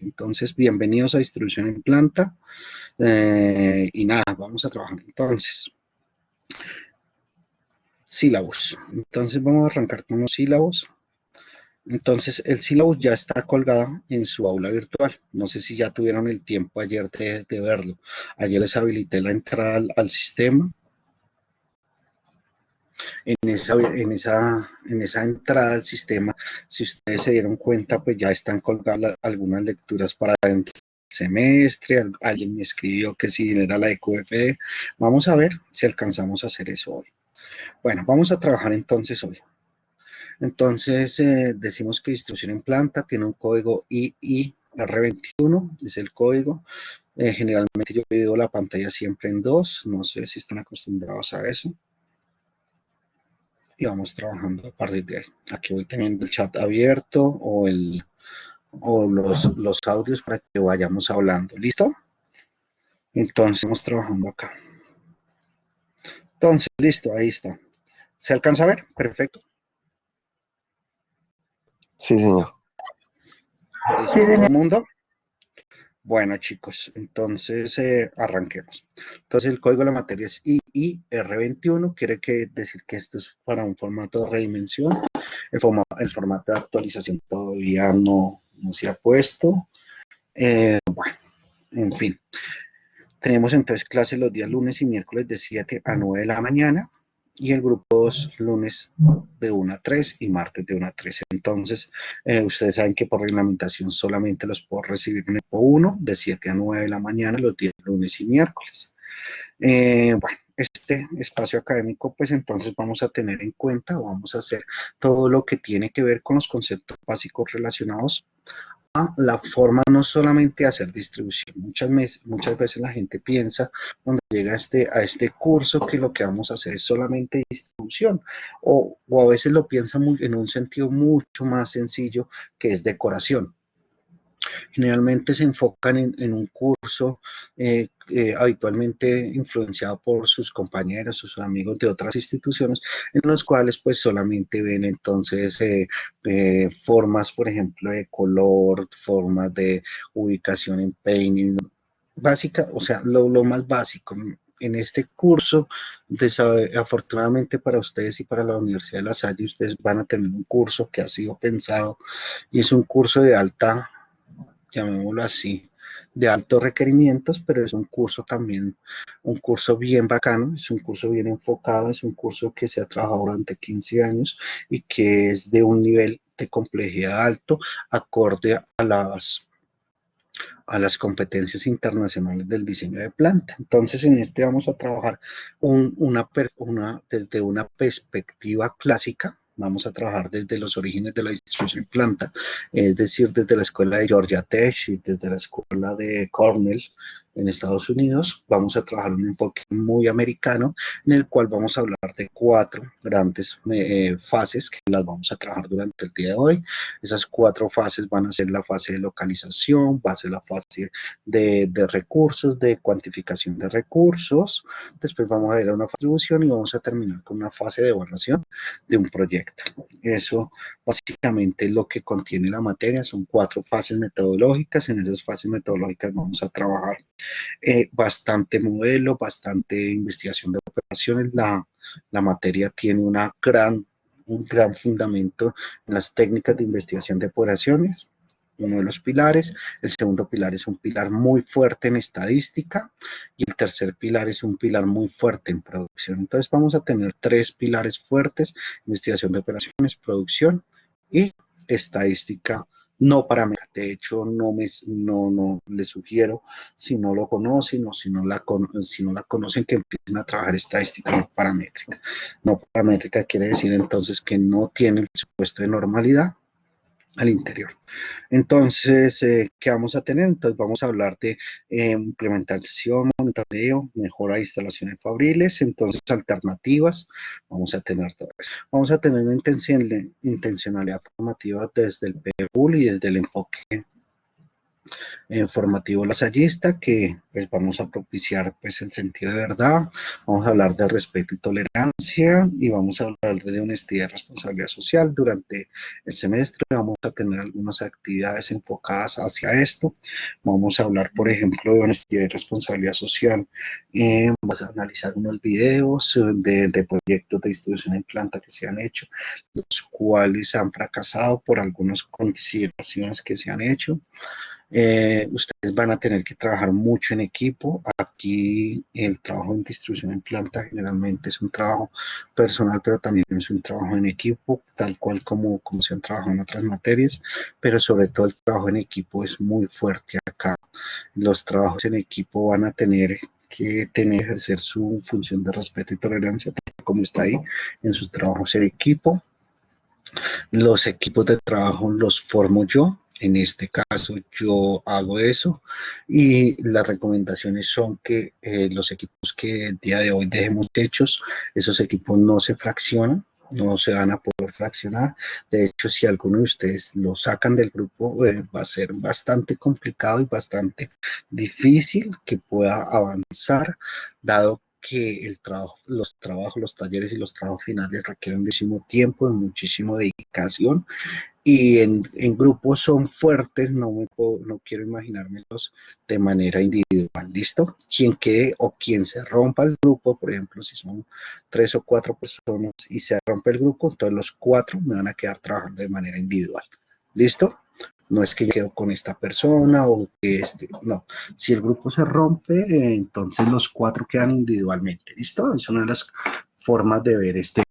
Entonces, bienvenidos a distribución en planta. Y nada, vamos a trabajar entonces. Sílabos. Entonces vamos a arrancar con los sílabos. Entonces el sílabo ya está colgado en su aula virtual. No sé si ya tuvieron el tiempo ayer de verlo. Ayer les habilité la entrada al sistema. En esa entrada al sistema, si ustedes se dieron cuenta, pues ya están colgadas algunas lecturas para dentro del semestre. Alguien me escribió que si era la de QFD. Vamos a ver si alcanzamos a hacer eso hoy. Bueno, vamos a trabajar entonces hoy. Entonces, decimos que distribución en planta tiene un código IIR21, es el código. Generalmente yo divido la pantalla siempre en dos, no sé si están acostumbrados a eso. Y vamos trabajando a partir de ahí. Aquí voy teniendo el chat abierto o los audios para que vayamos hablando. ¿Listo? Entonces, vamos trabajando acá. Entonces, listo, ahí está. ¿Se alcanza a ver? Perfecto. Sí, señor. ¿Listo? ¿Todo el mundo? Bueno, chicos, entonces arranquemos. Entonces, el código de la materia es IIR21, quiere decir que esto es para un formato de redimensión. El formato de actualización todavía no se ha puesto. Bueno, en fin. Tenemos entonces clases los días lunes y miércoles de 7 a 9 de la mañana y el grupo 2 lunes de 1 a 3 y martes de 1 a 3. Entonces, ustedes saben que por reglamentación solamente los puedo recibir en el grupo 1 de 7 a 9 de la mañana los días lunes y miércoles. Bueno, este espacio académico, pues entonces vamos a tener en cuenta, vamos a hacer todo lo que tiene que ver con los conceptos básicos relacionados a la forma no solamente de hacer distribución. Muchas veces la gente piensa cuando llega a este curso que lo que vamos a hacer es solamente distribución o a veces lo piensa en un sentido mucho más sencillo que es decoración. Generalmente se enfocan en un curso habitualmente influenciado por sus compañeros, sus amigos de otras instituciones, en los cuales pues solamente ven entonces formas, por ejemplo, de color, formas de ubicación en Paint, básica, o sea, lo más básico. En este curso, afortunadamente para ustedes y para la Universidad de La Salle, ustedes van a tener un curso que ha sido pensado y es un curso de alta, llamémoslo así, de altos requerimientos, pero es un curso también, un curso bien bacano, es un curso bien enfocado, es un curso que se ha trabajado durante 15 años y que es de un nivel de complejidad alto, acorde a las competencias internacionales del diseño de planta. Entonces, en este vamos a trabajar desde una perspectiva clásica. Vamos a trabajar desde los orígenes de la distribución de planta, es decir, desde la escuela de Georgia Tech y desde la escuela de Cornell en Estados Unidos. Vamos a trabajar un enfoque muy americano en el cual vamos a hablar de 4 grandes fases que las vamos a trabajar durante el día de hoy. Esas 4 fases van a ser la fase de localización, va a ser la fase de recursos, de cuantificación de recursos. Después vamos a ir a una distribución y vamos a terminar con una fase de evaluación de un proyecto. Eso básicamente es lo que contiene la materia. Son 4 fases metodológicas. En esas fases metodológicas vamos a trabajar bastante modelo, bastante investigación de operaciones. La materia tiene un gran fundamento en las técnicas de investigación de operaciones, uno de los pilares. El segundo pilar es un pilar muy fuerte en estadística y el tercer pilar es un pilar muy fuerte en producción. Entonces vamos a tener 3 pilares fuertes: investigación de operaciones, producción y estadística no paramétrica. De hecho, no les sugiero, si no lo conocen o si no la conocen, que empiecen a trabajar estadística no paramétrica. No paramétrica quiere decir entonces que no tiene el supuesto de normalidad al interior. Entonces, ¿qué vamos a tener? Entonces vamos a hablar de implementación, monitoreo, mejora de instalaciones fabriles, entonces alternativas, vamos a tener todo eso. Vamos a tener una intencionalidad formativa desde el PBUL y desde el enfoque formativo lasallista, que pues vamos a propiciar pues el sentido de verdad, vamos a hablar de respeto y tolerancia y vamos a hablar de honestidad y responsabilidad social. Durante el semestre vamos a tener algunas actividades enfocadas hacia esto. Vamos a hablar, por ejemplo, de honestidad y responsabilidad social. Vamos a analizar unos videos de proyectos de distribución en planta que se han hecho, los cuales han fracasado por algunas consideraciones que se han hecho. Ustedes van a tener que trabajar mucho en equipo. Aquí el trabajo en distribución en planta generalmente es un trabajo personal, pero también es un trabajo en equipo, tal cual como se han trabajado en otras materias, pero sobre todo el trabajo en equipo es muy fuerte acá. Los trabajos en equipo van a tener que ejercer su función de respeto y tolerancia, tal como está ahí en sus trabajos en equipo. Los equipos de trabajo los formo yo. En este caso yo hago eso y las recomendaciones son que los equipos que el día de hoy dejemos hechos, esos equipos no se fraccionan, no se van a poder fraccionar. De hecho, si alguno de ustedes lo sacan del grupo, va a ser bastante complicado y bastante difícil que pueda avanzar, dado que los talleres y los trabajos finales requieren muchísimo tiempo y muchísima dedicación, y en grupos son fuertes, no quiero imaginármelos de manera individual, ¿listo? Quien quede o quien se rompa el grupo, por ejemplo, si son 3 o 4 personas y se rompe el grupo, entonces los 4 me van a quedar trabajando de manera individual, ¿listo? No es que yo quedo con esta persona o que no. Si el grupo se rompe, entonces los 4 quedan individualmente, ¿listo? Es una de las formas de ver este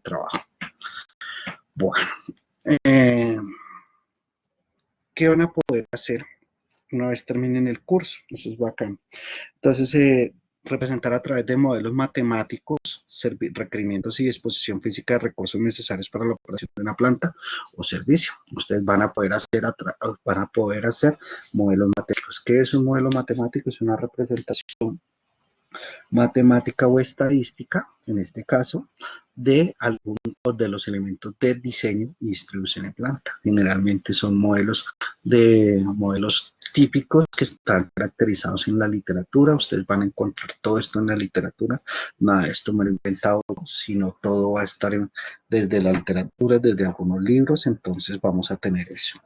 trabajo. Bueno, eh, ¿qué van a poder hacer una vez terminen el curso? Eso es bacán. Entonces, representar a través de modelos matemáticos, requerimientos y disposición física de recursos necesarios para la operación de una planta o servicio. Ustedes van a poder hacer modelos matemáticos. ¿Qué es un modelo matemático? Es una representación matemática o estadística, en este caso, de algunos de los elementos de diseño y distribución en planta. Generalmente son modelos típicos que están caracterizados en la literatura. Ustedes van a encontrar todo esto en la literatura. Nada de esto me lo he inventado, sino todo va a estar desde la literatura, desde algunos libros. Entonces vamos a tener eso.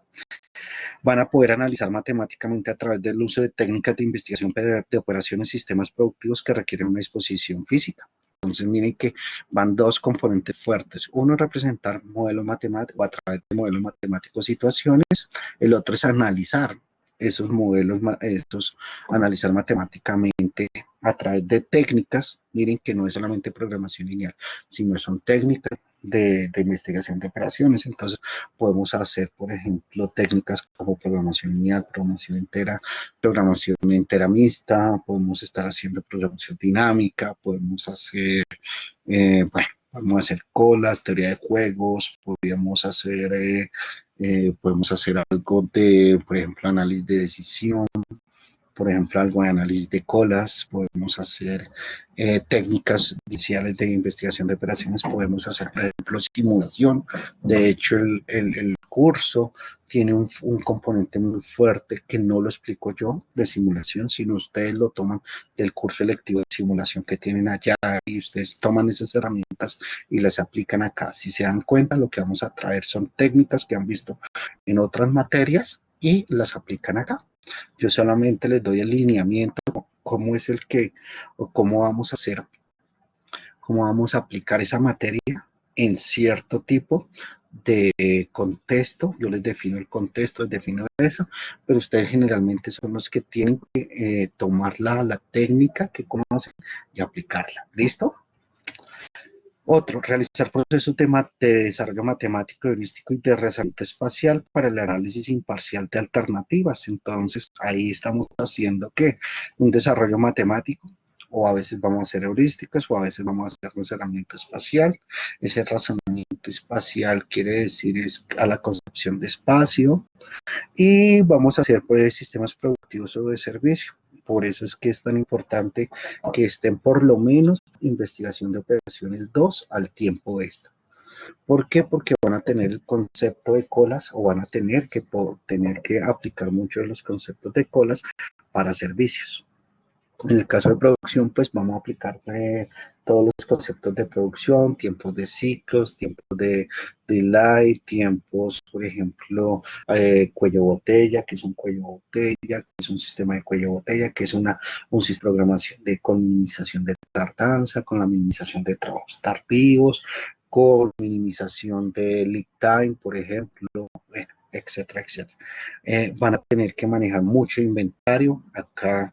Van a poder analizar matemáticamente a través del uso de técnicas de investigación de operaciones y sistemas productivos que requieren una disposición física. Entonces, miren que van 2 componentes fuertes. Uno es representar modelos matemáticos a través de modelos matemáticos situaciones. El otro es analizar esos modelos, analizar matemáticamente a través de técnicas. Miren que no es solamente programación lineal, sino son técnicas de investigación de operaciones. Entonces, podemos hacer, por ejemplo, técnicas como programación lineal, programación entera mixta, podemos estar haciendo programación dinámica, podemos hacer colas, teoría de juegos, podemos hacer algo de, por ejemplo, análisis de decisión, por ejemplo, algo de análisis de colas, podemos hacer técnicas iniciales de investigación de operaciones, podemos hacer, por ejemplo, simulación. De hecho, el curso tiene un componente muy fuerte que no lo explico yo de simulación, sino ustedes lo toman del curso electivo de simulación que tienen allá y ustedes toman esas herramientas y las aplican acá. Si se dan cuenta, lo que vamos a traer son técnicas que han visto en otras materias y las aplican acá. Yo solamente les doy el lineamiento, cómo es o cómo vamos a aplicar esa materia en cierto tipo de contexto. Yo les defino el contexto, les defino eso, pero ustedes generalmente son los que tienen que tomar la técnica que conocen y aplicarla. ¿Listo? Otro, realizar procesos de desarrollo matemático, heurístico y de razonamiento espacial para el análisis imparcial de alternativas. Entonces, ahí estamos haciendo ¿qué? Un desarrollo matemático, o a veces vamos a hacer heurísticas, o a veces vamos a hacer razonamiento espacial. Ese razonamiento espacial quiere decir es a la concepción de espacio, y vamos a hacer pues sistemas productivos o de servicio. Por eso es que es tan importante que estén por lo menos investigación de operaciones 2 al tiempo extra. ¿Por qué? Porque van a tener el concepto de colas o van a tener que aplicar muchos de los conceptos de colas para servicios. En el caso de producción, pues vamos a aplicar todos los conceptos de producción, tiempos de ciclos, tiempos de delay, tiempos, por ejemplo, cuello botella, que es un cuello botella, que es un sistema de cuello botella, que es un sistema de programación de con minimización de tardanza, con la minimización de trabajos tardivos, con minimización de lead time, por ejemplo, bueno, etcétera, etcétera. Van a tener que manejar mucho inventario. Acá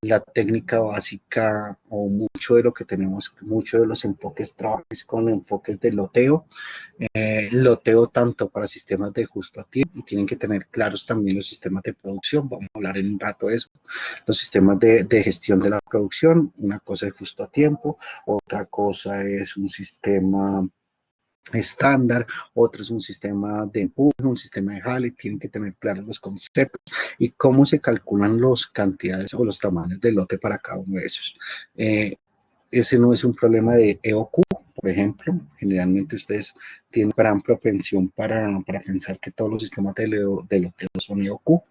la técnica básica o mucho de lo que tenemos, mucho de los enfoques trabajes con enfoques de loteo, loteo tanto para sistemas de justo a tiempo y tienen que tener claros también los sistemas de producción, vamos a hablar en un rato de eso, los sistemas de gestión de la producción, una cosa es justo a tiempo, otra cosa es un sistema estándar, otro es un sistema de empuje, un sistema de jale, tienen que tener claros los conceptos y cómo se calculan las cantidades o los tamaños del lote para cada uno de esos. Ese no es un problema de EOQ, por ejemplo. Generalmente ustedes tienen gran propensión para pensar que todos los sistemas de loteo son EOQ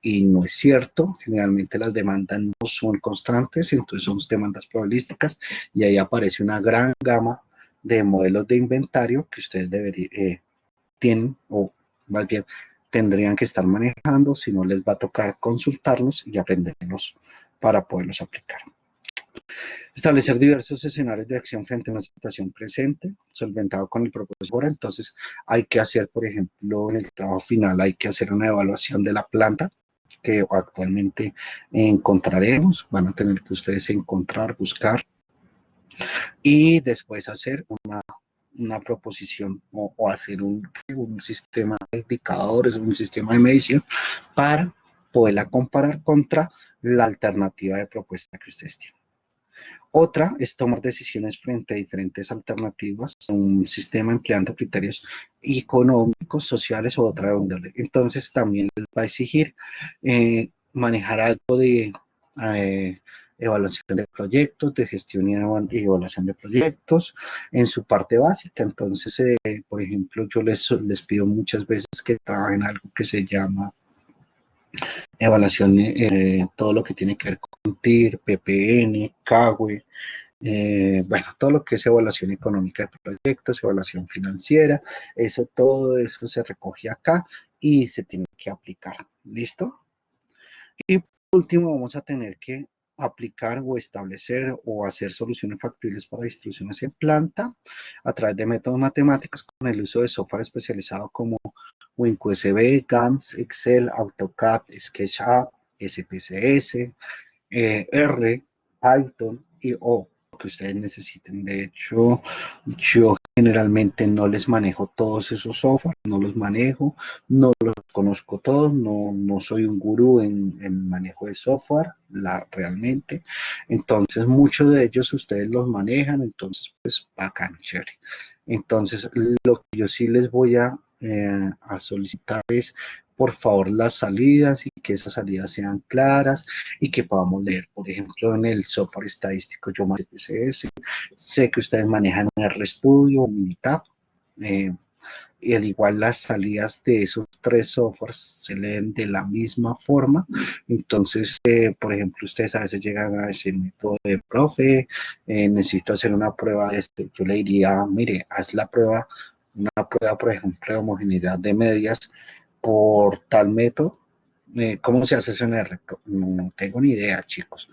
y no es cierto. Generalmente las demandas no son constantes, entonces son demandas probabilísticas y ahí aparece una gran gama de modelos de inventario que ustedes tienen o más bien tendrían que estar manejando, si no les va a tocar consultarlos y aprenderlos para poderlos aplicar. Establecer diversos escenarios de acción frente a una situación presente, solventado con el propósito. Entonces, hay que hacer, por ejemplo, en el trabajo final, hay que hacer una evaluación de la planta que actualmente encontraremos. Van a tener que ustedes encontrar, buscar y después hacer una proposición o hacer un sistema de indicadores, un sistema de medición para poderla comparar contra la alternativa de propuesta que ustedes tienen. Otra es tomar decisiones frente a diferentes alternativas, un sistema empleando criterios económicos, sociales o otra índole. Entonces también les va a exigir manejar algo de evaluación de proyectos, de gestión y evaluación de proyectos en su parte básica. Entonces, por ejemplo, yo les pido muchas veces que trabajen algo que se llama evaluación, todo lo que tiene que ver con TIR, PPN, CAWE, bueno, todo lo que es evaluación económica de proyectos, evaluación financiera, todo eso se recoge acá y se tiene que aplicar. ¿Listo? Y por último, vamos a tener que aplicar o establecer o hacer soluciones factibles para distribuciones en planta a través de métodos matemáticos con el uso de software especializado como WinQSB, GAMS, Excel, AutoCAD, SketchUp, SPSS, R, Python y O que ustedes necesiten. De hecho, yo generalmente no les manejo todos esos software, no los manejo, no los conozco todos, no soy un gurú en manejo de software, realmente. Entonces, muchos de ellos ustedes los manejan, entonces, pues, bacán, chévere. Entonces, lo que yo sí les voy a solicitar es, por favor, las salidas y que esas salidas sean claras y que podamos leer. Por ejemplo, en el software estadístico, yo más CSS, sé que ustedes manejan un RStudio, un Minitab, y al igual las salidas de esos tres softwares se leen de la misma forma. Entonces, por ejemplo, ustedes a veces llegan a ese método de profe, necesito hacer una prueba de este. Yo le diría, mire, haz una prueba, por ejemplo, de homogeneidad de medias por tal método. ¿Cómo se hace eso en R? No tengo ni idea, chicos.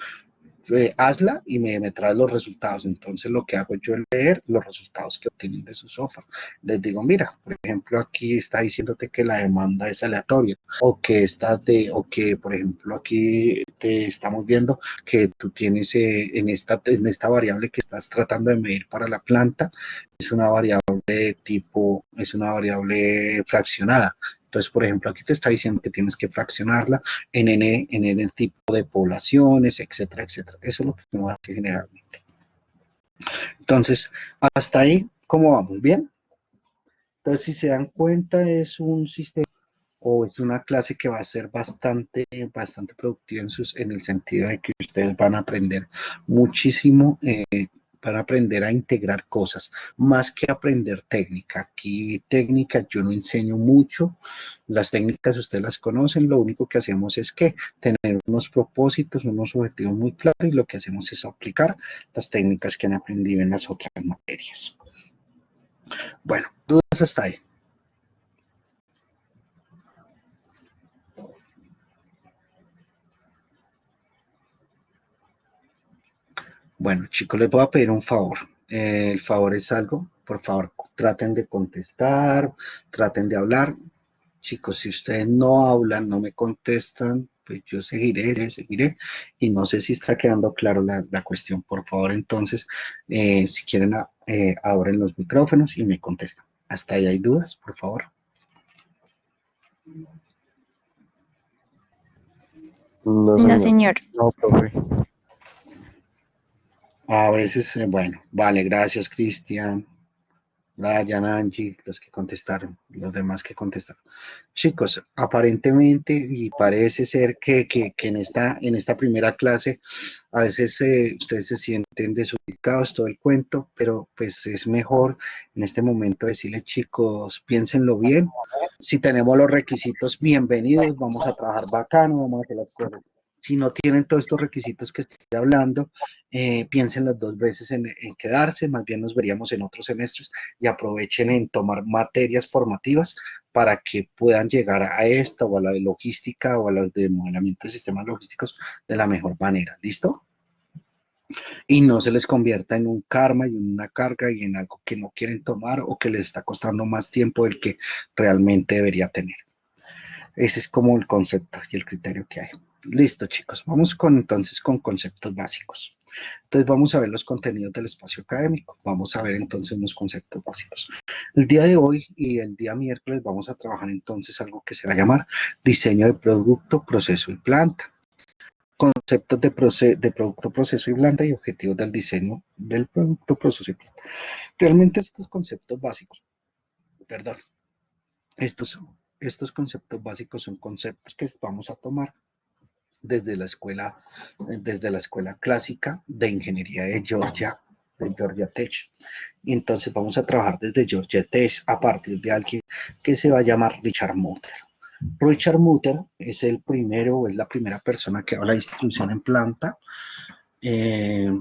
Hazla y me trae los resultados. Entonces lo que hago yo es leer los resultados que obtienen de su software. Les digo, mira, por ejemplo, aquí está diciéndote que la demanda es aleatoria o que, por ejemplo, aquí te estamos viendo que tú tienes en esta variable que estás tratando de medir para la planta, es una variable de tipo, es una variable fraccionada. Entonces, por ejemplo, aquí te está diciendo que tienes que fraccionarla en N tipo de poblaciones, etcétera, etcétera. Eso es lo que uno hace generalmente. Entonces, hasta ahí, ¿cómo vamos? ¿Bien? Entonces, si se dan cuenta, es un sistema o es una clase que va a ser bastante productiva en el sentido de que ustedes van a aprender muchísimo Van a aprender a integrar cosas, más que aprender técnica. Aquí técnica yo no enseño mucho, las técnicas ustedes las conocen, lo único que hacemos es que tener unos propósitos, unos objetivos muy claros y lo que hacemos es aplicar las técnicas que han aprendido en las otras materias. Bueno, dudas hasta ahí. Bueno, chicos, les voy a pedir un favor. El favor es algo, por favor, traten de contestar, traten de hablar. Chicos, si ustedes no hablan, no me contestan, pues yo seguiré. Y no sé si está quedando claro la cuestión. Por favor, entonces, si quieren, abren los micrófonos y me contestan. ¿Hasta ahí hay dudas, por favor? No, No, señor. señor. No, profe. A veces, bueno, vale, gracias, Cristian. Brian, Angie, los que contestaron, los demás que contestaron. Chicos, aparentemente y parece ser que en esta primera clase a veces ustedes se sienten desubicados todo el cuento, pero pues es mejor en este momento decirles, chicos, piénsenlo bien. Si tenemos los requisitos, bienvenidos, vamos a trabajar bacano, vamos a hacer las cosas. Si no tienen todos estos requisitos que estoy hablando, piénsenlo dos veces en quedarse, más bien nos veríamos en otros semestres y aprovechen en tomar materias formativas para que puedan llegar a esta o a la de logística o a las de modelamiento de sistemas logísticos de la mejor manera. ¿Listo? Y no se les convierta en un karma y en una carga y en algo que no quieren tomar o que les está costando más tiempo del que realmente debería tener. Ese es como el concepto y el criterio que hay. Listo, chicos. Vamos entonces con conceptos básicos. Entonces vamos a ver los contenidos del espacio académico. Vamos a ver entonces unos conceptos básicos. El día de hoy y el día miércoles vamos a trabajar entonces algo que se va a llamar diseño de producto, proceso y planta. Conceptos de producto, proceso y planta y objetivos del diseño del producto, proceso y planta. Realmente estos conceptos básicos, perdón, estos, estos conceptos básicos son conceptos que vamos a tomar desde la escuela clásica de ingeniería de Georgia Tech. Y entonces vamos a trabajar desde Georgia Tech a partir de alguien que se va a llamar Richard Mutter. Richard Mutter es el primero o es la primera persona que habla de instrucción en planta. Eh,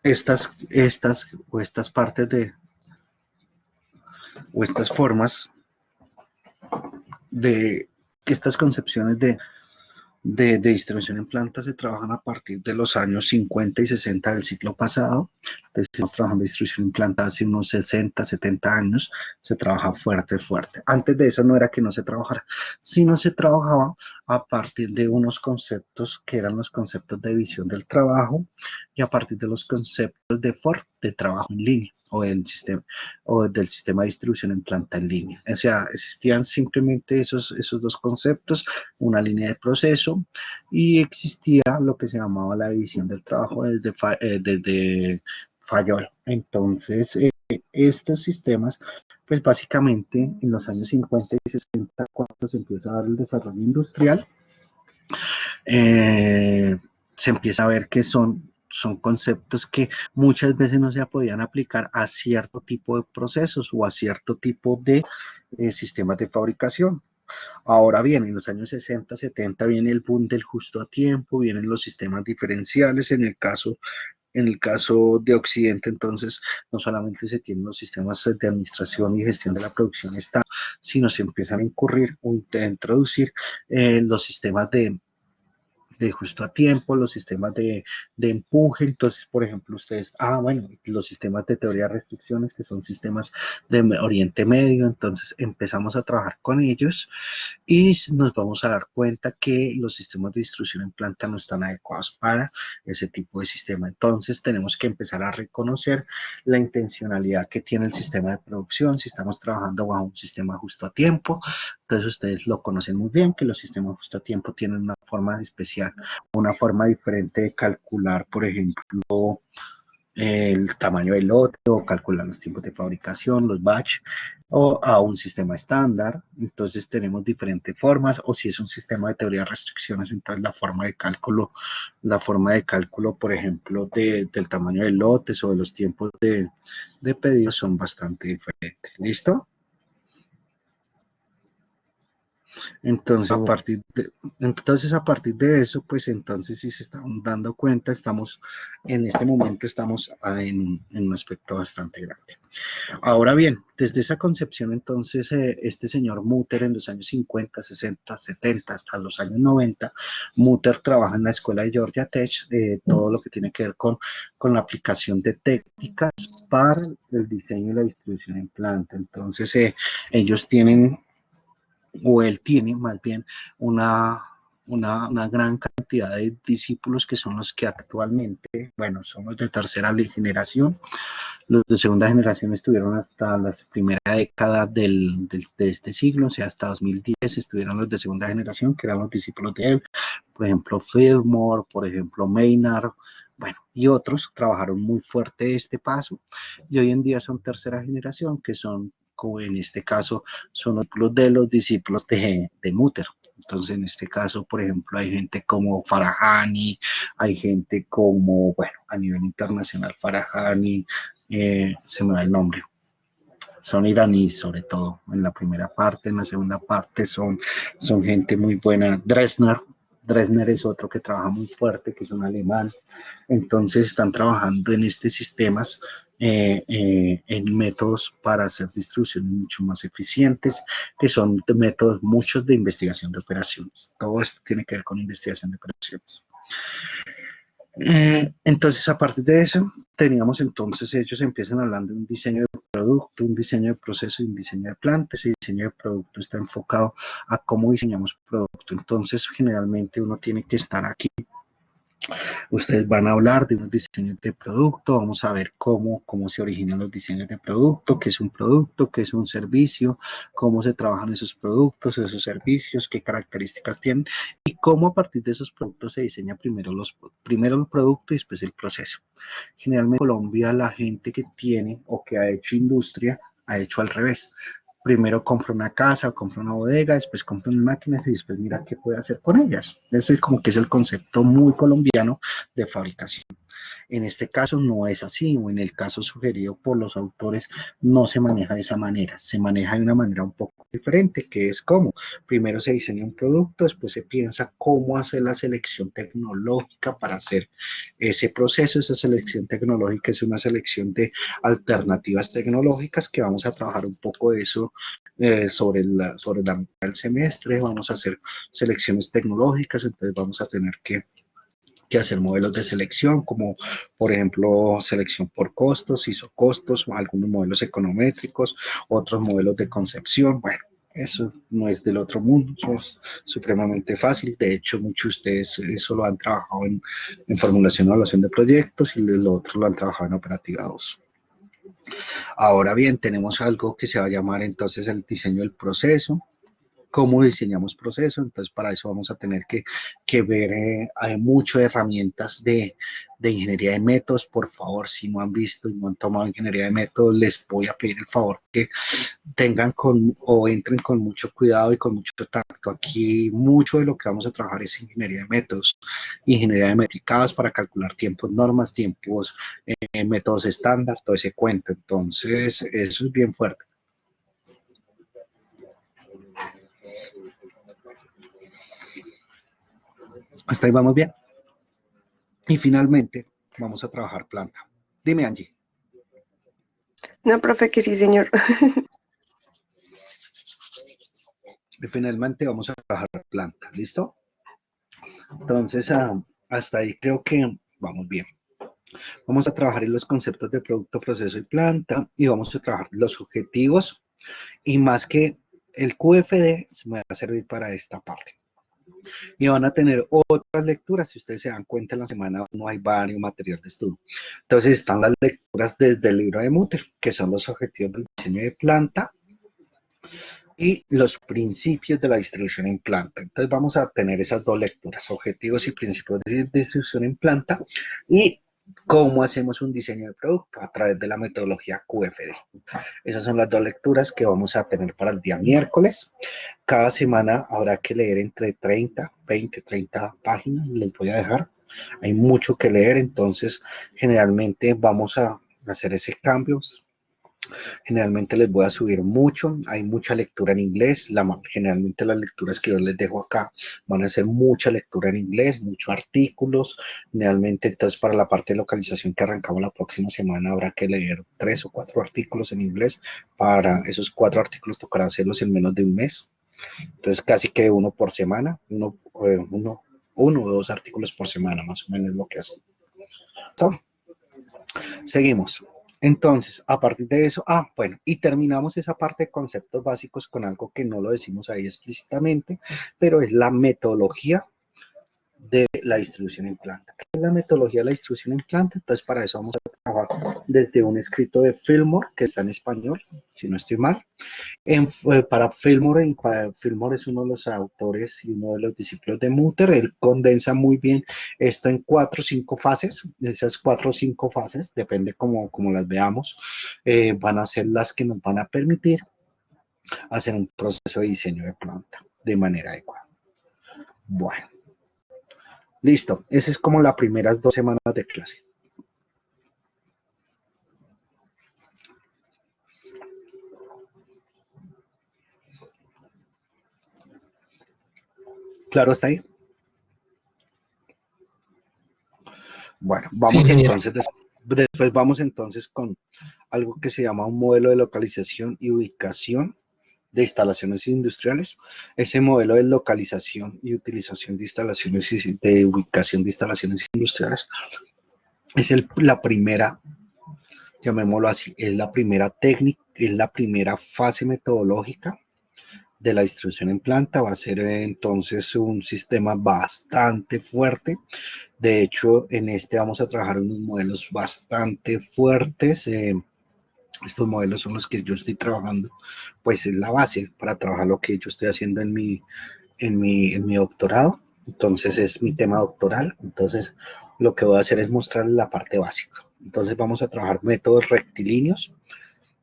estas partes o estas formas de estas concepciones de distribución en planta se trabajan a partir de los años 50 y 60 del siglo pasado. Entonces, estamos trabajando en distribución en planta hace unos 60, 70 años. Se trabaja fuerte, fuerte. Antes de eso no era que no se trabajara, sino se trabajaba a partir de unos conceptos que eran los conceptos de visión del trabajo y a partir de los conceptos de Ford de trabajo en línea o del sistema de distribución en planta en línea. O sea, existían simplemente esos dos conceptos, una línea de proceso y existía lo que se llamaba la división del trabajo desde Fayol. Entonces, estos sistemas, pues básicamente en los años 50 y 60, cuando se empieza a dar el desarrollo industrial, se empieza a ver que son conceptos que muchas veces no se podían aplicar a cierto tipo de procesos o a cierto tipo de sistemas de fabricación. Ahora bien, en los años 60, 70 viene el boom del justo a tiempo, vienen los sistemas diferenciales, en el caso de Occidente, entonces, no solamente se tienen los sistemas de administración y gestión de la producción está, sino se empiezan a incurrir o a introducir los sistemas de justo a tiempo, los sistemas de empuje. Entonces, por ejemplo, ustedes, bueno, los sistemas de teoría de restricciones, que son sistemas de Oriente Medio, entonces empezamos a trabajar con ellos y nos vamos a dar cuenta que los sistemas de distribución en planta no están adecuados para ese tipo de sistema. Entonces, tenemos que empezar a reconocer la intencionalidad que tiene el sistema de producción, si estamos trabajando bajo un sistema justo a tiempo. Entonces, ustedes lo conocen muy bien, que los sistemas justo a tiempo tienen una forma especial, una forma diferente de calcular, por ejemplo, el tamaño del lote o calcular los tiempos de fabricación, los batch o a un sistema estándar. Entonces tenemos diferentes formas, o si es un sistema de teoría de restricciones, entonces la forma de cálculo, por ejemplo, del tamaño de lotes o de los tiempos de pedido son bastante diferentes. ¿Listo? Entonces, Ah, bueno. a partir de eso, pues entonces si se están dando cuenta, en este momento estamos en un aspecto bastante grande. Ahora bien, desde esa concepción, entonces, este señor Mutter en los años 50, 60, 70, hasta los años 90, Mutter trabaja en la escuela de Georgia Tech, todo lo que tiene que ver con la aplicación de técnicas para el diseño y la distribución en planta. Entonces, ellos tienen o él tiene más bien una, una gran cantidad de discípulos que son los que actualmente, bueno, son los de tercera generación. Los de segunda generación estuvieron hasta la primera década de este siglo, o sea, hasta 2010 estuvieron los de segunda generación, que eran los discípulos de él, por ejemplo, Fillmore, por ejemplo, Maynard, bueno, y otros trabajaron muy fuerte este paso, y hoy en día son tercera generación, que son, como en este caso, son los discípulos de Mutter. Entonces, en este caso, por ejemplo, hay gente como Farahani, hay gente como, bueno, a nivel internacional, Farahani, se me va el nombre, son iraníes sobre todo en la primera parte, en la segunda parte son gente muy buena. Dresner es otro que trabaja muy fuerte, que es un alemán. Entonces están trabajando en estos sistemas, en métodos para hacer distribuciones mucho más eficientes, que son de métodos muchos de investigación de operaciones. Todo esto tiene que ver con investigación de operaciones. Entonces, a partir de eso, teníamos entonces, ellos empiezan hablando de un diseño de producto, un diseño de proceso y un diseño de planta. Ese diseño de producto está enfocado a cómo diseñamos producto. Entonces, generalmente uno tiene que estar aquí. Ustedes van a hablar de unos diseños de producto, vamos a ver cómo se originan los diseños de producto, qué es un servicio, cómo se trabajan esos productos, esos servicios, qué características tienen y cómo a partir de esos productos se diseña primero el producto y después el proceso. Generalmente en Colombia la gente que tiene o que ha hecho industria ha hecho al revés. Primero compra una casa o compra una bodega, después compra unas máquinas y después mira qué puede hacer con ellas. Ese es como que es el concepto muy colombiano de fabricación. En este caso no es así, o en el caso sugerido por los autores no se maneja de esa manera, se maneja de una manera un poco diferente, que es como primero se diseña un producto, después se piensa cómo hacer la selección tecnológica para hacer ese proceso. Esa selección tecnológica es una selección de alternativas tecnológicas que vamos a trabajar un poco de eso sobre la mitad del semestre. Vamos a hacer selecciones tecnológicas, entonces vamos a tener que hacer modelos de selección, como por ejemplo selección por costos, isocostos, algunos modelos econométricos, otros modelos de concepción. Bueno, eso no es del otro mundo, eso es supremamente fácil. De hecho, muchos de ustedes eso lo han trabajado en formulación y evaluación de proyectos y lo otro lo han trabajado en operativa 2. Ahora bien, tenemos algo que se va a llamar entonces el diseño del proceso. Cómo diseñamos procesos, entonces para eso vamos a tener que ver, hay muchas herramientas de ingeniería de métodos. Por favor, si no han visto y no han tomado ingeniería de métodos, les voy a pedir el favor que tengan o entren con mucho cuidado y con mucho tacto. Aquí mucho de lo que vamos a trabajar es ingeniería de métodos, ingeniería de metricados para calcular tiempos, normas, tiempos, métodos estándar, todo ese cuento. Entonces, eso es bien fuerte. Hasta ahí vamos bien. Y finalmente, vamos a trabajar planta. Dime, Angie. No, profe, que sí, señor. Y finalmente vamos a trabajar planta. ¿Listo? Entonces, hasta ahí creo que vamos bien. Vamos a trabajar en los conceptos de producto, proceso y planta y vamos a trabajar los objetivos y más que el QFD se me va a servir para esta parte. Y van a tener otras lecturas, si ustedes se dan cuenta en la semana no hay varios material de estudio. Entonces están las lecturas desde el libro de Mutter, que son los objetivos del diseño de planta y los principios de la distribución en planta. Entonces vamos a tener esas dos lecturas, objetivos y principios de distribución en planta, y ¿Cómo hacemos un diseño de producto? A través de la metodología QFD. Esas son las dos lecturas que vamos a tener para el día miércoles. Cada semana habrá que leer entre 30, 20, 30 páginas, les voy a dejar. Hay mucho que leer, entonces generalmente vamos a hacer ese cambio. Generalmente les voy a subir mucho, hay mucha lectura en inglés, generalmente las lecturas que yo les dejo acá van a ser mucha lectura en inglés, muchos artículos, generalmente entonces para la parte de localización que arrancamos la próxima semana habrá que leer 3 o 4 artículos en inglés, para esos 4 artículos tocará hacerlos en menos de un mes, entonces casi que uno por semana, uno o dos artículos por semana más o menos es lo que hacemos. ¿Listo? Seguimos. Entonces, a partir de eso, bueno, y terminamos esa parte de conceptos básicos con algo que no lo decimos ahí explícitamente, pero es la metodología de la distribución en planta. ¿Qué es la metodología de la distribución en planta? Entonces, para eso vamos a trabajar desde un escrito de Fillmore, que está en español, si no estoy mal, para Fillmore, Fillmore es uno de los autores y uno de los discípulos de Mutter. Él condensa muy bien esto en 4 o 5 fases. Esas 4 o 5 fases, depende como las veamos, van a ser las que nos van a permitir hacer un proceso de diseño de planta de manera adecuada. Bueno, listo. Esa es como las primeras 2 semanas de clase. ¿Claro está ahí? Bueno, Sí, vamos señor. entonces, después vamos entonces con algo que se llama un modelo de localización y ubicación de instalaciones industriales. Ese modelo de localización y utilización de instalaciones y de ubicación de instalaciones industriales es la primera, llamémoslo así, es la primera técnica, es la primera fase metodológica de la distribución en planta. Va a ser entonces un sistema bastante fuerte. De hecho, en este vamos a trabajar unos modelos bastante fuertes. Estos modelos son los que yo estoy trabajando, pues es la base para trabajar lo que yo estoy haciendo en mi doctorado. Entonces es mi tema doctoral. Entonces lo que voy a hacer es mostrarles la parte básica. Entonces vamos a trabajar métodos rectilíneos.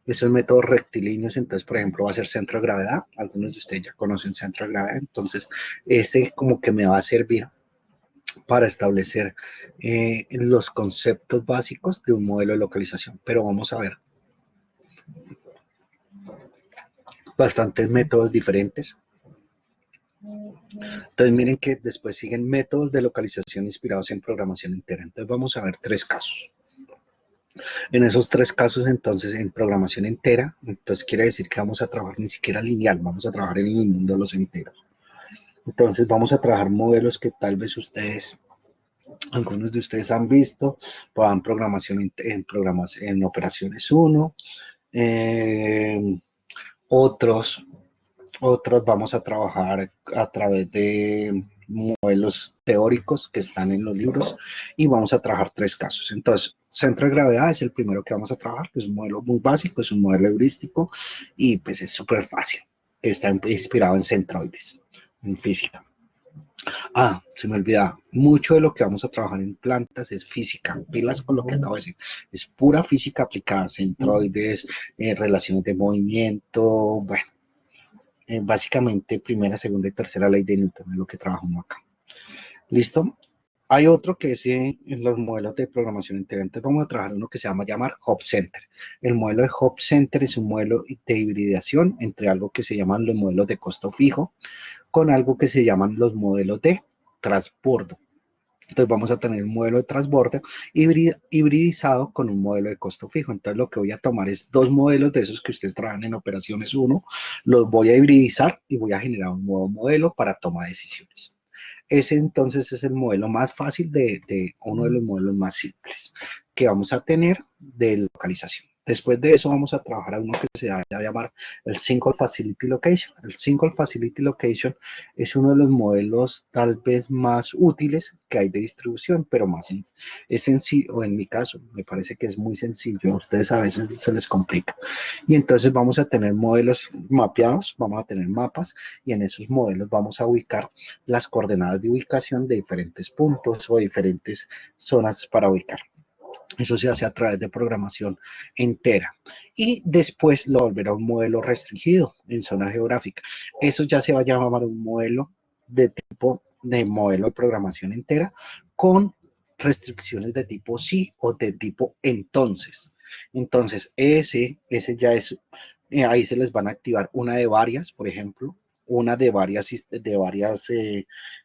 Esos métodos rectilíneos, entonces, por ejemplo, va a ser centro de gravedad. Algunos de ustedes ya conocen centro de gravedad. Entonces, este como que me va a servir para establecer los conceptos básicos de un modelo de localización. Pero vamos a ver bastantes métodos diferentes. Entonces miren que después siguen métodos de localización inspirados en programación entera. Entonces vamos a ver 3 casos. En esos 3 casos, entonces, en programación entera, entonces quiere decir que vamos a trabajar ni siquiera lineal, vamos a trabajar en el mundo de los enteros. Entonces vamos a trabajar modelos que tal vez algunos de ustedes han visto, en programación en operaciones 1, otros vamos a trabajar a través de modelos teóricos que están en los libros y vamos a trabajar 3 casos. Entonces, centro de gravedad es el primero que vamos a trabajar, que es un modelo muy básico, es un modelo heurístico y pues es súper fácil, que está inspirado en centroides, en física. Se me olvidaba, mucho de lo que vamos a trabajar en plantas es física, pilas con lo que acabo de decir, es pura física aplicada, centroides, relaciones de movimiento, bueno, básicamente primera, segunda y tercera ley de Newton es lo que trabajamos acá. ¿Listo? Hay otro que es en los modelos de programación entera. Entonces vamos a trabajar uno que se llamar Hub Center. El modelo de Hub Center es un modelo de hibridación entre algo que se llaman los modelos de costo fijo con algo que se llaman los modelos de transbordo. Entonces vamos a tener un modelo de transbordo hibridizado con un modelo de costo fijo. Entonces lo que voy a tomar es 2 modelos de esos que ustedes trabajan en operaciones 1, los voy a hibridizar y voy a generar un nuevo modelo para toma de decisiones. Ese entonces es el modelo más fácil de uno de los modelos más simples que vamos a tener de localización. Después de eso vamos a trabajar a uno que se va a llamar el Single Facility Location. El Single Facility Location es uno de los modelos tal vez más útiles que hay de distribución, pero es sencillo, o en mi caso, me parece que es muy sencillo. A ustedes a veces se les complica. Y entonces vamos a tener modelos mapeados, vamos a tener mapas, y en esos modelos vamos a ubicar las coordenadas de ubicación de diferentes puntos o diferentes zonas para ubicar. Eso se hace a través de programación entera. Y después lo volverá un modelo restringido en zona geográfica. Eso ya se va a llamar un modelo de tipo de modelo de programación entera con restricciones de tipo sí o de tipo entonces. Entonces, ese ya es, ahí se les van a activar una de varias, por ejemplo, una de varias,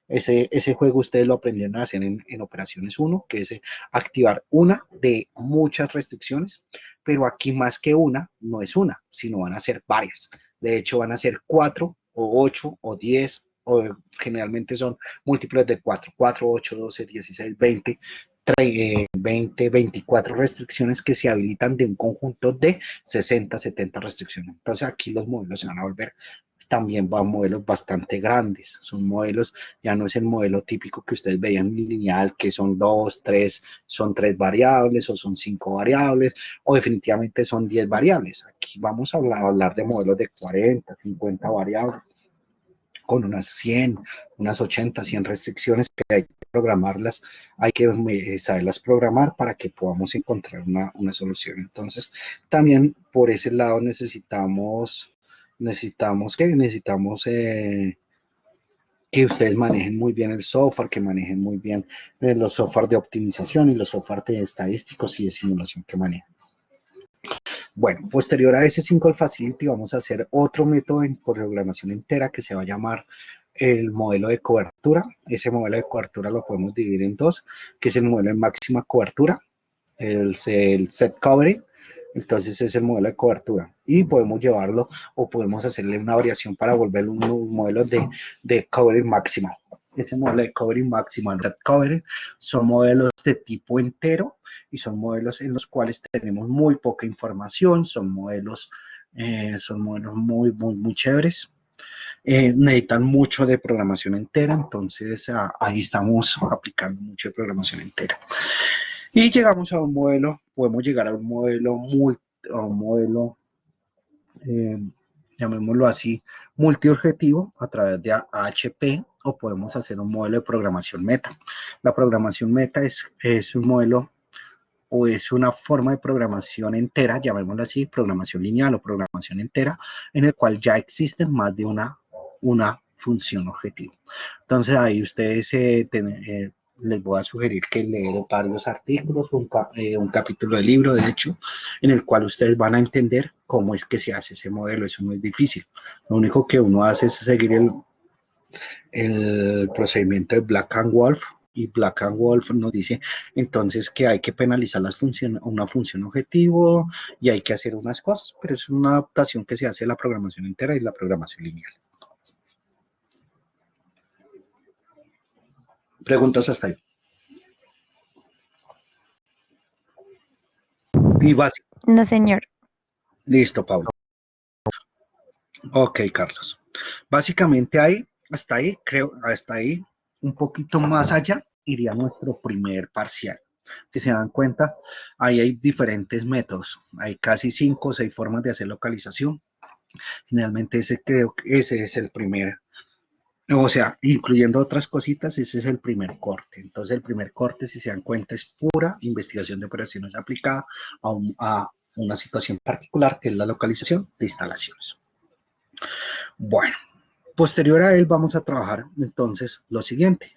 ese juego ustedes lo aprendieron a hacer en operaciones 1, que es activar una de muchas restricciones, pero aquí más que una, no es una, sino van a ser varias. De hecho, van a ser 4 o 8 o 10, o generalmente son múltiplos de 4, 8, 12, 16, 20, 20, 24 restricciones que se habilitan de un conjunto de 60, 70 restricciones. Entonces aquí los modelos se van a volver también van modelos bastante grandes, son modelos, ya no es el modelo típico que ustedes veían lineal, que son 2, 3, son 3 variables o son 5 variables o definitivamente son 10 variables. Aquí vamos a hablar de modelos de 40, 50 variables con unas 100, unas 80, 100 restricciones que hay que programarlas, hay que saberlas programar para que podamos encontrar una solución. Entonces, también por ese lado necesitamos que ustedes manejen muy bien el software, que manejen muy bien los software de optimización y los software de estadísticos y de simulación que manejan. Bueno, posterior a ese Simple Facility vamos a hacer otro método en programación entera que se va a llamar el modelo de cobertura. Ese modelo de cobertura lo podemos dividir en dos, que es el modelo de máxima cobertura, el set coverage. Entonces es el modelo de cobertura y podemos llevarlo o podemos hacerle una variación para volverlo un modelo de coverage máxima. Ese modelo de coverage máxima, set coverage, son modelos de tipo entero y son modelos en los cuales tenemos muy poca información, son modelos muy chéveres. Necesitan mucho de programación entera, entonces ahí estamos aplicando mucho de programación entera. Y llegamos a un modelo, podemos llegar a un modelo llamémoslo así, multiobjetivo a través de AHP o podemos hacer un modelo de programación meta. La programación meta es un modelo o es una forma de programación entera, llamémoslo así, programación lineal o programación entera, en el cual ya existen más de una función objetivo. Entonces ahí ustedes les voy a sugerir que lean varios artículos, un capítulo de libro, de hecho, en el cual ustedes van a entender cómo es que se hace ese modelo. Eso no es difícil. Lo único que uno hace es seguir el procedimiento de Black and Wolf, y Black and Wolf nos dice entonces que hay que penalizar una función objetivo y hay que hacer unas cosas, pero es una adaptación que se hace de la programación entera y la programación lineal. Preguntas hasta ahí. Y básico. No, señor. Listo, Pablo. Ok, Carlos. Básicamente hasta ahí, creo, hasta ahí, un poquito más allá, iría nuestro primer parcial. Si se dan cuenta, ahí hay diferentes métodos. Hay casi 5 o 6 formas de hacer localización. Generalmente creo que ese es el primer, o sea, incluyendo otras cositas, ese es el primer corte. Entonces, el primer corte, si se dan cuenta, es pura investigación de operaciones aplicada a una situación particular, que es la localización de instalaciones. Bueno, posterior a él vamos a trabajar entonces lo siguiente.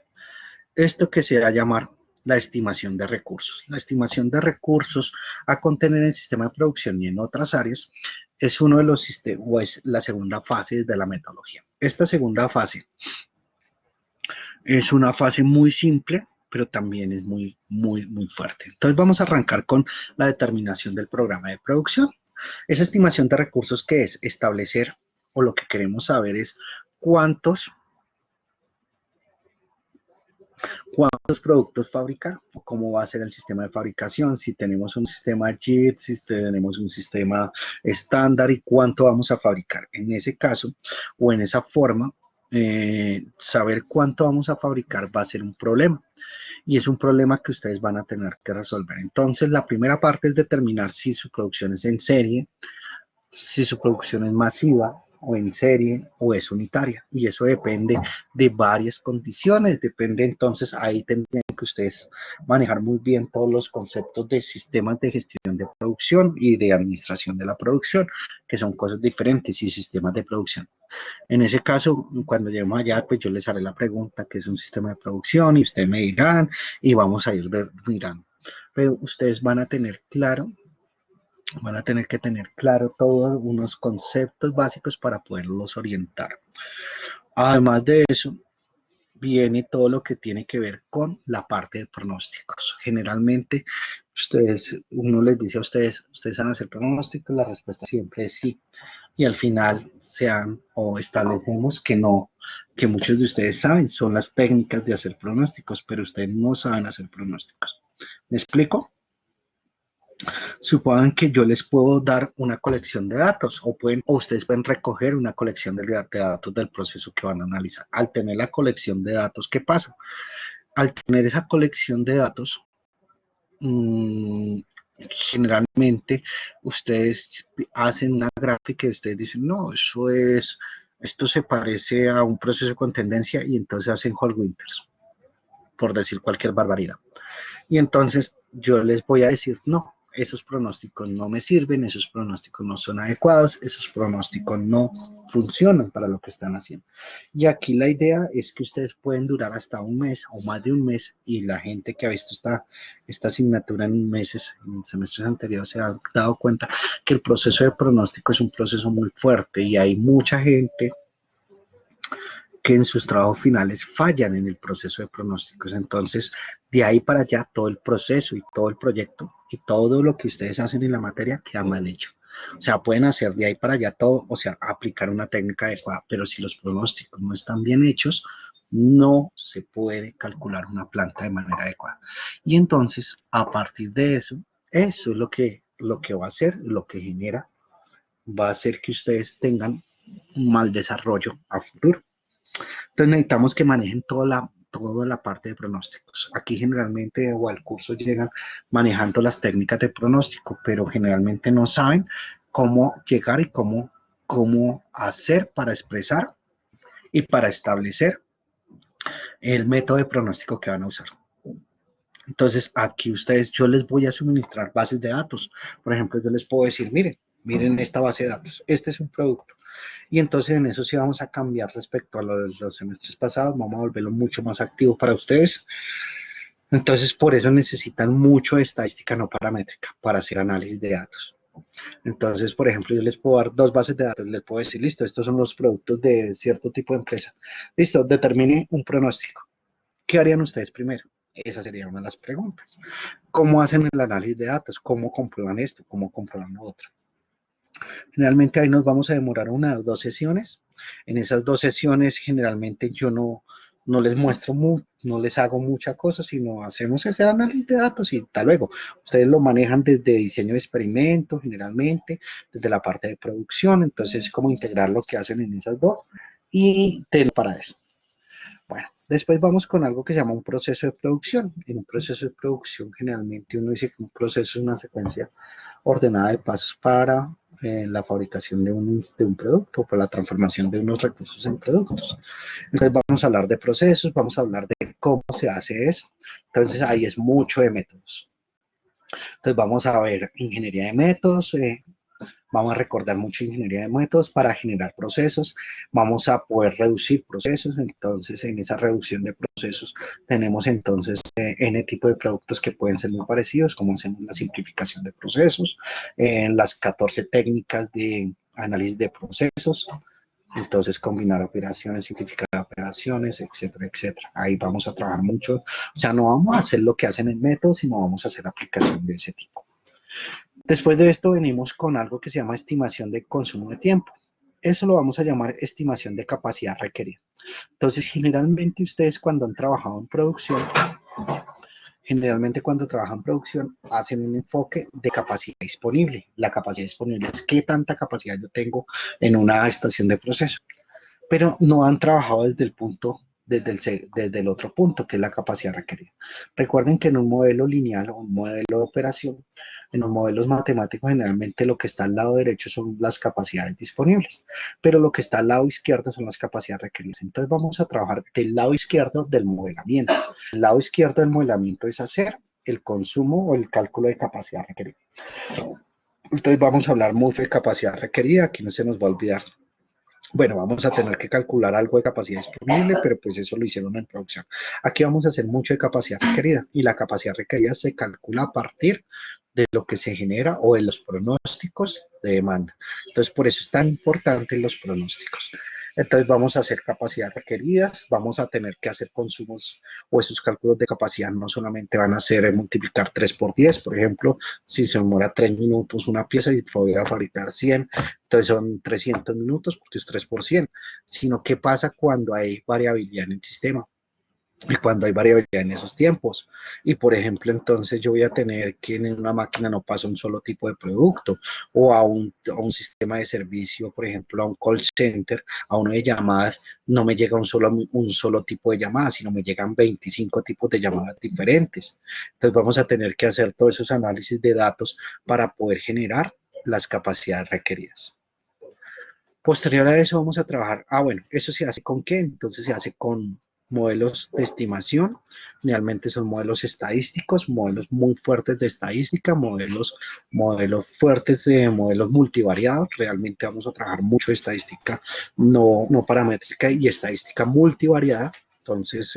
Esto que se va a llamar la estimación de recursos. La estimación de recursos a contener en el sistema de producción y en otras áreas es uno de los sistemas, o es la segunda fase de la metodología. Esta segunda fase es una fase muy simple, pero también es muy fuerte. Entonces vamos a arrancar con la determinación del programa de producción. Esa estimación de recursos, que es establecer, o lo que queremos saber es cuántos productos fabricar, cómo va a ser el sistema de fabricación, si tenemos un sistema JIT, si tenemos un sistema estándar y cuánto vamos a fabricar. En ese caso o en esa forma, saber cuánto vamos a fabricar va a ser un problema. Y es un problema que ustedes van a tener que resolver. Entonces, la primera parte es determinar si su producción es en serie, si su producción es masiva o en serie o es unitaria, y eso depende de varias condiciones, depende. Entonces ahí tendrían que ustedes manejar muy bien todos los conceptos de sistemas de gestión de producción y de administración de la producción, que son cosas diferentes, y sistemas de producción. En ese caso, cuando lleguemos allá, pues yo les haré la pregunta, ¿qué es un sistema de producción? Y ustedes me dirán, y vamos a ir mirando. Pero ustedes van a tener que tener claro todos unos conceptos básicos para poderlos orientar. Además de eso, viene todo lo que tiene que ver con la parte de pronósticos. Generalmente, uno les dice a ustedes van a hacer pronósticos, la respuesta siempre es sí. Y al final o establecemos que no, que muchos de ustedes saben, son las técnicas de hacer pronósticos, pero ustedes no saben hacer pronósticos. ¿Me explico? Supongan que yo les puedo dar una colección de datos, o ustedes pueden recoger una colección de datos del proceso que van a analizar. Al tener la colección de datos, ¿qué pasa? Al tener esa colección de datos, generalmente ustedes hacen una gráfica y ustedes dicen, no, esto se parece a un proceso con tendencia, y entonces hacen whole winters, por decir cualquier barbaridad. Y entonces yo les voy a decir, no, esos pronósticos no me sirven, esos pronósticos no son adecuados, esos pronósticos no funcionan para lo que están haciendo. Y aquí la idea es que ustedes pueden durar hasta un mes o más de un mes, y la gente que ha visto esta asignatura en meses, en semestres anteriores, se ha dado cuenta que el proceso de pronóstico es un proceso muy fuerte, y hay mucha gente que en sus trabajos finales fallan en el proceso de pronósticos. Entonces, de ahí para allá, todo el proceso y todo el proyecto y todo lo que ustedes hacen en la materia queda mal hecho. O sea, pueden hacer de ahí para allá todo, o sea, aplicar una técnica adecuada, pero si los pronósticos no están bien hechos, no se puede calcular una planta de manera adecuada. Y entonces, a partir de eso es lo que va a hacer, lo que genera, va a hacer que ustedes tengan un mal desarrollo a futuro. Entonces necesitamos que manejen toda la parte de pronósticos. Aquí generalmente o al curso llegan manejando las técnicas de pronóstico, pero generalmente no saben cómo llegar y cómo hacer para expresar y para establecer el método de pronóstico que van a usar. Entonces aquí yo les voy a suministrar bases de datos. Por ejemplo, yo les puedo decir, miren esta base de datos, este es un producto. Y entonces en eso sí vamos a cambiar respecto a los semestres pasados, vamos a volverlo mucho más activo para ustedes. Entonces por eso necesitan mucho de estadística no paramétrica para hacer análisis de datos. Entonces, por ejemplo, yo les puedo dar dos bases de datos, les puedo decir, listo, estos son los productos de cierto tipo de empresa. Listo, determine un pronóstico. ¿Qué harían ustedes primero? Esa sería una de las preguntas. ¿Cómo hacen el análisis de datos? ¿Cómo comprueban esto? ¿Cómo comprueban lo otro? Generalmente ahí nos vamos a demorar 1 o 2 sesiones. En esas 2 sesiones generalmente yo no les muestro, no les hago mucha cosa, sino hacemos ese análisis de datos y tal luego. Ustedes lo manejan desde diseño de experimento, generalmente, desde la parte de producción. Entonces, cómo integrar lo que hacen en esas dos y para eso. Bueno, después vamos con algo que se llama un proceso de producción. En un proceso de producción generalmente uno dice que un proceso es una secuencia ordenada de pasos para la fabricación de un producto, para la transformación de unos recursos en productos. Entonces vamos a hablar de procesos, vamos a hablar de cómo se hace eso. Entonces ahí es mucho de métodos. Entonces vamos a ver ingeniería de métodos, vamos a recordar mucho ingeniería de métodos para generar procesos, vamos a poder reducir procesos. Entonces en esa reducción de procesos tenemos entonces N tipo de productos que pueden ser muy parecidos, como hacemos la simplificación de procesos, las 14 técnicas de análisis de procesos. Entonces, combinar operaciones, simplificar operaciones, etcétera, etcétera. Ahí vamos a trabajar mucho. O sea, no vamos a hacer lo que hacen en métodos, sino vamos a hacer aplicación de ese tipo. Después de esto venimos con algo que se llama estimación de consumo de tiempo. Eso lo vamos a llamar estimación de capacidad requerida. Entonces, generalmente ustedes cuando han trabajado en producción, hacen un enfoque de capacidad disponible. La capacidad disponible es qué tanta capacidad yo tengo en una estación de proceso, pero no han trabajado desde el punto desde el otro punto, que es la capacidad requerida. Recuerden que en un modelo lineal o un modelo de operación, en los modelos matemáticos generalmente lo que está al lado derecho son las capacidades disponibles, pero lo que está al lado izquierdo son las capacidades requeridas. Entonces vamos a trabajar del lado izquierdo del modelamiento. El lado izquierdo del modelamiento es hacer el consumo o el cálculo de capacidad requerida. Entonces vamos a hablar mucho de capacidad requerida, aquí no se nos va a olvidar. Bueno, vamos a tener que calcular algo de capacidad disponible, pero pues eso lo hicieron en producción. Aquí vamos a hacer mucho de capacidad requerida y la capacidad requerida se calcula a partir de lo que se genera o de los pronósticos de demanda. Entonces, por eso es tan importante los pronósticos. Entonces, vamos a hacer capacidades requeridas, vamos a tener que hacer consumos o esos cálculos de capacidad no solamente van a ser multiplicar 3 por 10, por ejemplo, si se demora 3 minutos una pieza y voy a fabricar 100, entonces son 300 minutos porque es 3 por 100, sino qué pasa cuando hay variabilidad en el sistema y cuando hay variabilidad en esos tiempos. Y por ejemplo, entonces yo voy a tener que en una máquina no pasa un solo tipo de producto o a un sistema de servicio, por ejemplo, a un call center, a uno de llamadas, no me llega un solo tipo de llamadas, sino me llegan 25 tipos de llamadas diferentes. Entonces vamos a tener que hacer todos esos análisis de datos para poder generar las capacidades requeridas. Posterior a eso vamos a trabajar, bueno, ¿eso se hace con qué? Entonces se hace con modelos de estimación, generalmente son modelos estadísticos, modelos muy fuertes de estadística, modelos fuertes de modelos multivariados, realmente vamos a trabajar mucho de estadística no paramétrica y estadística multivariada, entonces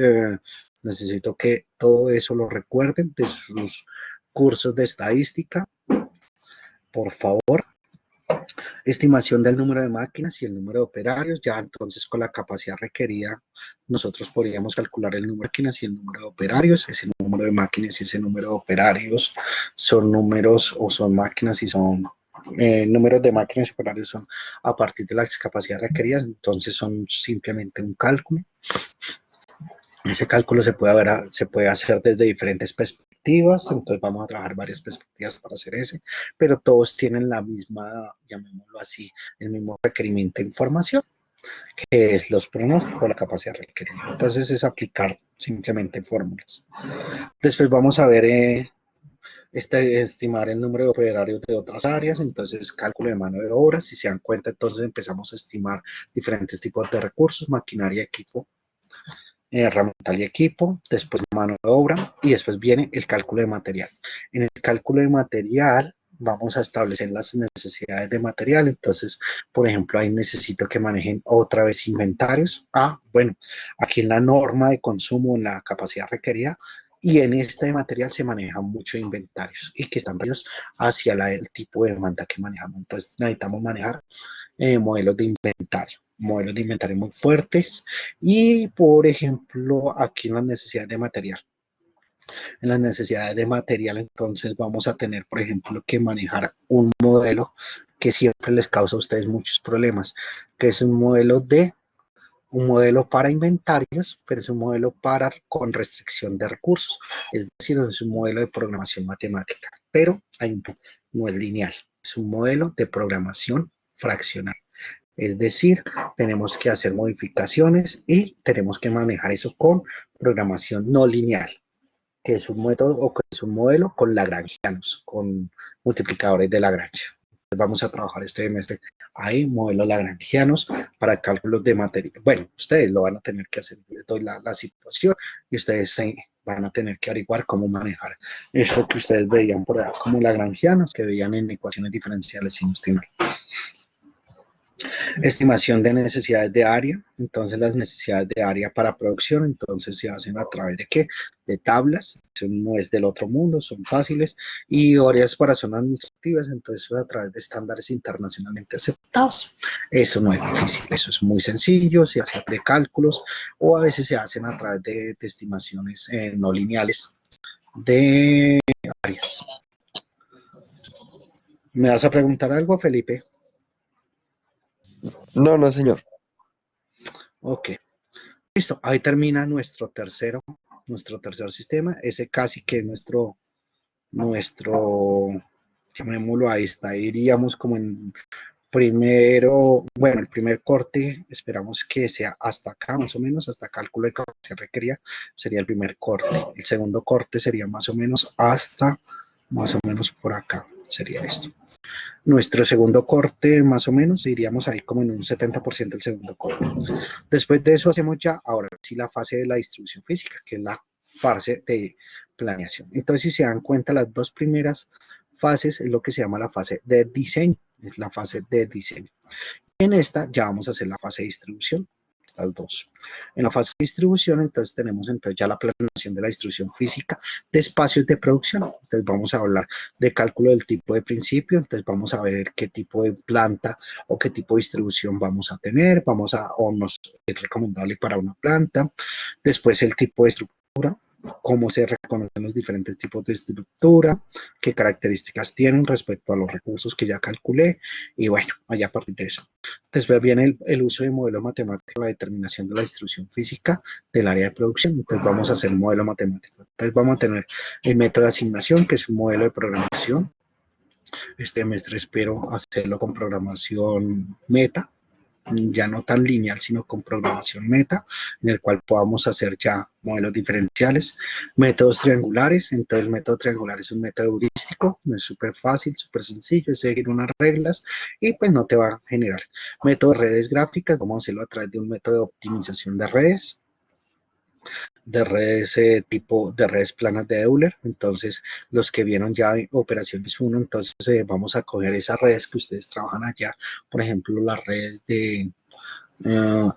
necesito que todo eso lo recuerden de sus cursos de estadística, por favor. Estimación del número de máquinas y el número de operarios, ya entonces con la capacidad requerida nosotros podríamos calcular el número de máquinas y el número de operarios, ese número de máquinas y ese número de operarios son números o son máquinas y son números de máquinas y operarios son a partir de las capacidades requeridas, entonces son simplemente un cálculo. Ese cálculo se puede hacer desde diferentes perspectivas, entonces vamos a trabajar varias perspectivas para hacer ese, pero todos tienen la misma, llamémoslo así, el mismo requerimiento de información, que es los pronósticos, la capacidad requerida. Entonces es aplicar simplemente fórmulas. Después vamos a ver estimar el número de operarios de otras áreas, entonces cálculo de mano de obra, si se dan cuenta, entonces empezamos a estimar diferentes tipos de recursos, maquinaria, equipo, herramienta y equipo, después mano de obra y después viene el cálculo de material. En el cálculo de material vamos a establecer las necesidades de material, entonces, por ejemplo, ahí necesito que manejen otra vez inventarios. Bueno, aquí en la norma de consumo, en la capacidad requerida, y en este material se manejan mucho inventarios y que están relacionados hacia el tipo de demanda que manejamos. Entonces necesitamos manejar modelos de inventario muy fuertes y, por ejemplo, aquí en las necesidades de material. En las necesidades de material, entonces vamos a tener, por ejemplo, que manejar un modelo que siempre les causa a ustedes muchos problemas, que es un modelo para inventarios, pero es un modelo con restricción de recursos, es decir, es un modelo de programación matemática, pero no es lineal, es un modelo de programación fraccional. Es decir, tenemos que hacer modificaciones y tenemos que manejar eso con programación no lineal, que es un método o que es un modelo con lagrangianos, con multiplicadores de Lagrange. Vamos a trabajar este semestre ahí, modelos lagrangianos para cálculos de materia. Bueno, ustedes lo van a tener que hacer, les doy la situación y ustedes van a tener que averiguar cómo manejar eso que ustedes veían por ahí como lagrangianos, que veían en ecuaciones diferenciales sin estimar. Estimación de necesidades de área, entonces las necesidades de área para producción, entonces se hacen a través de ¿qué? De tablas, eso no es del otro mundo, son fáciles, y áreas para zonas administrativas, entonces a través de estándares internacionalmente aceptados. Eso no es difícil, eso es muy sencillo, se hace de cálculos, o a veces se hacen a través de estimaciones no lineales de áreas. ¿Me vas a preguntar algo, Felipe? No, no, señor. Ok. Listo, ahí termina nuestro tercer sistema, ese casi que es nuestro, llamémoslo ahí está, iríamos como en primero, bueno, el primer corte esperamos que sea hasta acá, más o menos, hasta cálculo de capacidad requerida, sería el primer corte. El segundo corte sería más o menos hasta, más o menos por acá, sería esto. Nuestro segundo corte, más o menos, iríamos ahí como en un 70% el segundo corte. Después de eso hacemos ya, ahora sí, la fase de la distribución física, que es la fase de planeación. Entonces, si se dan cuenta, las dos primeras fases es lo que se llama la fase de diseño, es la fase de diseño. En esta ya vamos a hacer la fase de distribución, las dos. En la fase de distribución, entonces tenemos ya la planeación de la distribución física de espacios de producción. Entonces vamos a hablar de cálculo del tipo de principio, entonces vamos a ver qué tipo de planta o qué tipo de distribución vamos a tener, o nos es recomendable para una planta. Después el tipo de estructura, cómo se reconocen los diferentes tipos de estructura, qué características tienen respecto a los recursos que ya calculé, y bueno, allá a partir de eso. Después viene el uso de modelos matemáticos, la determinación de la distribución física del área de producción. Entonces vamos a hacer un modelo matemático. Entonces vamos a tener el método de asignación, que es un modelo de programación. Este semestre espero hacerlo con programación meta, ya no tan lineal, sino con programación meta, en el cual podamos hacer ya modelos diferenciales, métodos triangulares. Entonces el método triangular es un método heurístico, es súper fácil, súper sencillo, es seguir unas reglas y pues no te va a generar. Método de redes gráficas, vamos a hacerlo a través de un método de optimización de redes tipo de redes planas de Euler. Entonces los que vieron ya operaciones 1, entonces vamos a coger esas redes que ustedes trabajan allá, por ejemplo las redes de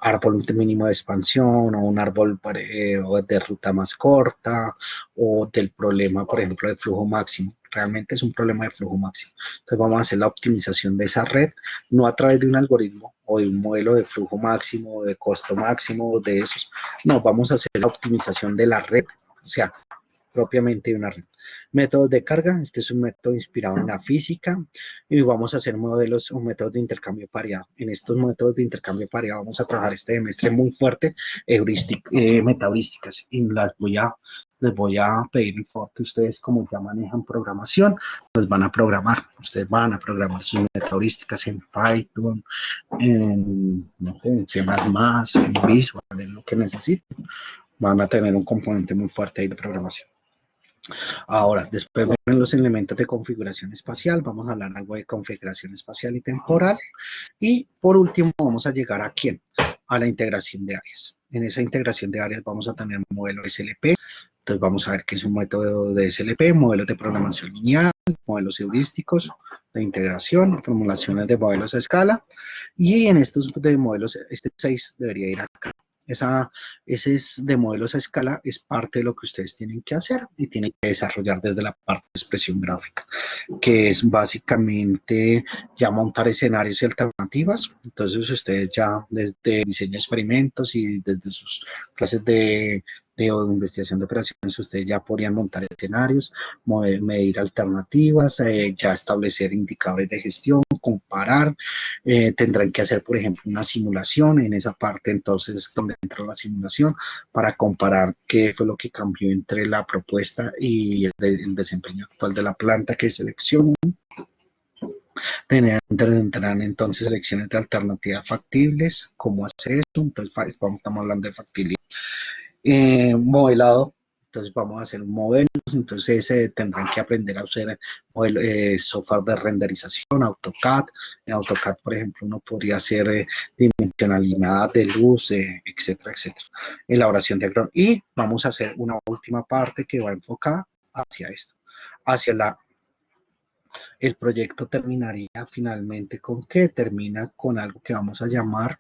árbol mínimo de expansión, o un árbol de ruta más corta, o del problema, por ejemplo, del flujo máximo. Realmente es un problema de flujo máximo. Entonces vamos a hacer la optimización de esa red, no a través de un algoritmo o de un modelo de flujo máximo, de costo máximo, de esos. No, vamos a hacer la optimización de la red, o sea, propiamente de una red. Métodos de carga, este es un método inspirado en la física, y vamos a hacer modelos o métodos de intercambio pareado. En estos métodos de intercambio pareado vamos a trabajar este semestre muy fuerte metaheurísticas, y les voy a pedir el favor que ustedes, como ya manejan programación, pues van a programar, ustedes van a programar sus metaheurísticas en Python, no sé, en C++, en Visual, en lo que necesiten. Van a tener un componente muy fuerte ahí de programación. Ahora, después vienen los elementos de configuración espacial, vamos a hablar algo de configuración espacial y temporal, y por último vamos a llegar a ¿quién? A la integración de áreas. En esa integración de áreas vamos a tener un modelo SLP, entonces vamos a ver qué es un método de SLP, modelos de programación lineal, modelos heurísticos de integración, formulaciones de modelos a escala, y en estos de modelos, este 6 debería ir acá. Ese es de modelos a escala, es parte de lo que ustedes tienen que hacer y tienen que desarrollar desde la parte de expresión gráfica, que es básicamente ya montar escenarios y alternativas. Entonces ustedes ya desde diseño de experimentos y desde sus clases de investigación de operaciones, ustedes ya podrían montar escenarios, medir alternativas, ya establecer indicadores de gestión, comparar, tendrán que hacer, por ejemplo, una simulación. En esa parte entonces es donde entra la simulación para comparar qué fue lo que cambió entre la propuesta y el desempeño actual de la planta que seleccionan. Tendrán entonces selecciones de alternativas factibles, cómo hacer esto. Entonces estamos hablando de factibilidad. Modelado, entonces vamos a hacer un modelo, entonces tendrán que aprender a usar software de renderización, AutoCAD. En AutoCAD, por ejemplo, uno podría hacer dimensionalidad de luz, etcétera, etcétera. Elaboración de agrón. Y vamos a hacer una última parte que va enfocada hacia esto, hacia el proyecto terminaría finalmente con qué, termina con algo que vamos a llamar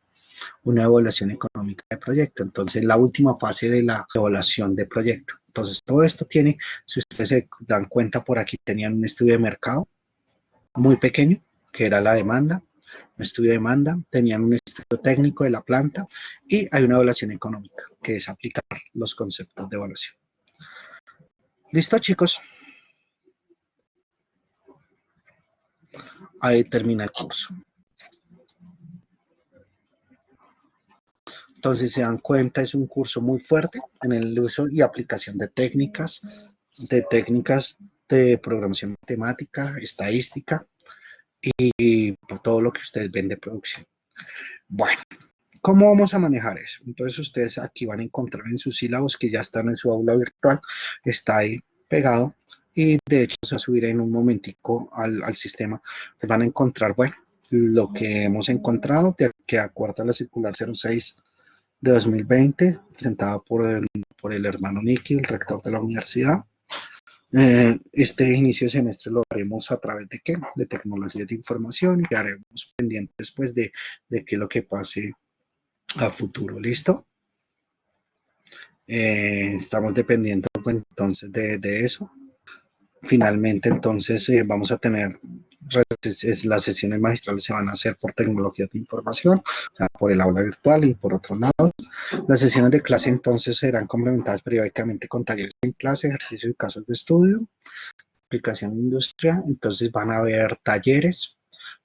una evaluación económica de proyecto. Entonces, la última fase de la evaluación de proyecto. Entonces, todo esto tiene, si ustedes se dan cuenta, por aquí tenían un estudio de mercado muy pequeño, que era la demanda, un estudio de demanda, tenían un estudio técnico de la planta, y hay una evaluación económica, que es aplicar los conceptos de evaluación. ¿Listo, chicos? Ahí termina el curso. Entonces, se dan cuenta, es un curso muy fuerte en el uso y aplicación de técnicas de programación matemática, estadística, y por todo lo que ustedes ven de producción. Bueno, ¿cómo vamos a manejar eso? Entonces ustedes aquí van a encontrar en sus sílabos que ya están en su aula virtual, está ahí pegado y de hecho se va a subir en un momentico al sistema. Se van a encontrar, bueno, lo que hemos encontrado de que acuerda la circular 06 de 2020, presentada por el hermano Nicky, el rector de la universidad. Este inicio de semestre lo haremos a través de qué? De tecnologías de información y haremos pendientes pues de qué es lo que pase a futuro, ¿listo? Estamos dependiendo pues, entonces de eso. Finalmente, entonces, vamos a tener las sesiones magistrales se van a hacer por tecnologías de información, o sea, por el aula virtual y por otro lado. Las sesiones de clase entonces serán complementadas periódicamente con talleres en clase, ejercicios y casos de estudio, aplicación de industria. Entonces van a haber talleres.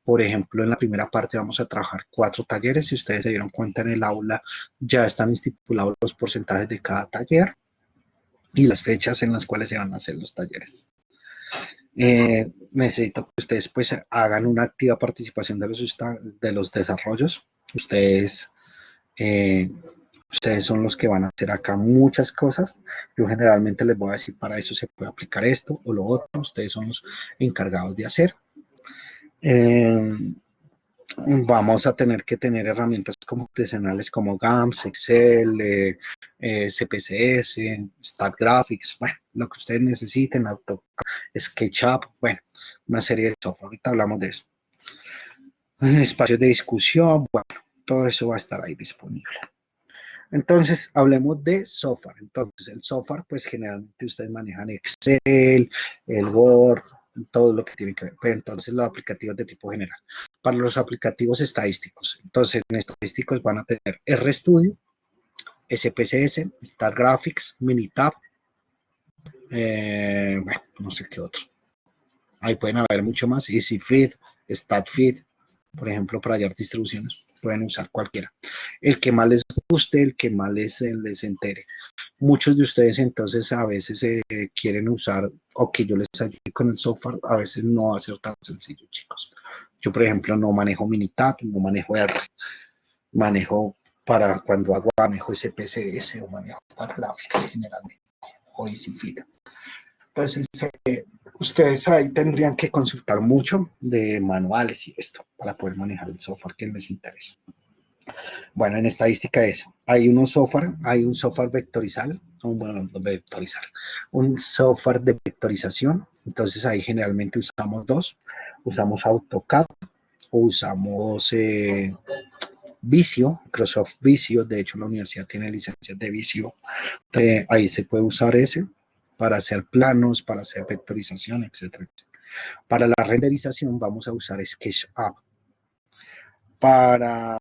Por ejemplo, en la primera parte vamos a trabajar 4 talleres. Si ustedes se dieron cuenta en el aula, ya están estipulados los porcentajes de cada taller y las fechas en las cuales se van a hacer los talleres. Necesito que ustedes pues hagan una activa participación de los desarrollos. Eh, ustedes son los que van a hacer acá muchas cosas. Yo generalmente les voy a decir para eso se puede aplicar esto o lo otro. Ustedes son los encargados de hacer. Vamos a tener que tener herramientas computacionales como GAMS, Excel, CPCS, StatGraphics, bueno, lo que ustedes necesiten, SketchUp, bueno, una serie de software. Ahorita hablamos de eso. Espacios de discusión, bueno, todo eso va a estar ahí disponible. Entonces, hablemos de software. Entonces, el software, pues generalmente ustedes manejan Excel, el Word, todo lo que tiene que ver. Pues, entonces, los aplicativos de tipo general. Para los aplicativos estadísticos, entonces, en estadísticos van a tener RStudio, SPSS, StatGraphics, Minitab, bueno, no sé qué otro. Ahí pueden haber mucho más, EasyFeed, StatFeed, por ejemplo, para hallar distribuciones, pueden usar cualquiera. El que más les guste, el que más les entere. Muchos de ustedes entonces a veces quieren usar o que yo les ayude con el software, a veces no va a ser tan sencillo, chicos. Yo, por ejemplo, no manejo Minitab, no manejo R, manejo para cuando hago manejo SPSS o manejo StatGraphics generalmente, o EasyFeed. Entonces, ustedes ahí tendrían que consultar mucho de manuales y esto para poder manejar el software que les interesa. Bueno, en estadística hay un software vectorizal, un software de vectorización. Entonces ahí generalmente usamos dos, usamos AutoCAD o usamos Visio, Microsoft Visio. De hecho la universidad tiene licencias de Visio. Ahí se puede usar ese para hacer planos, para hacer vectorización, etcétera. Para la renderización vamos a usar SketchUp. Para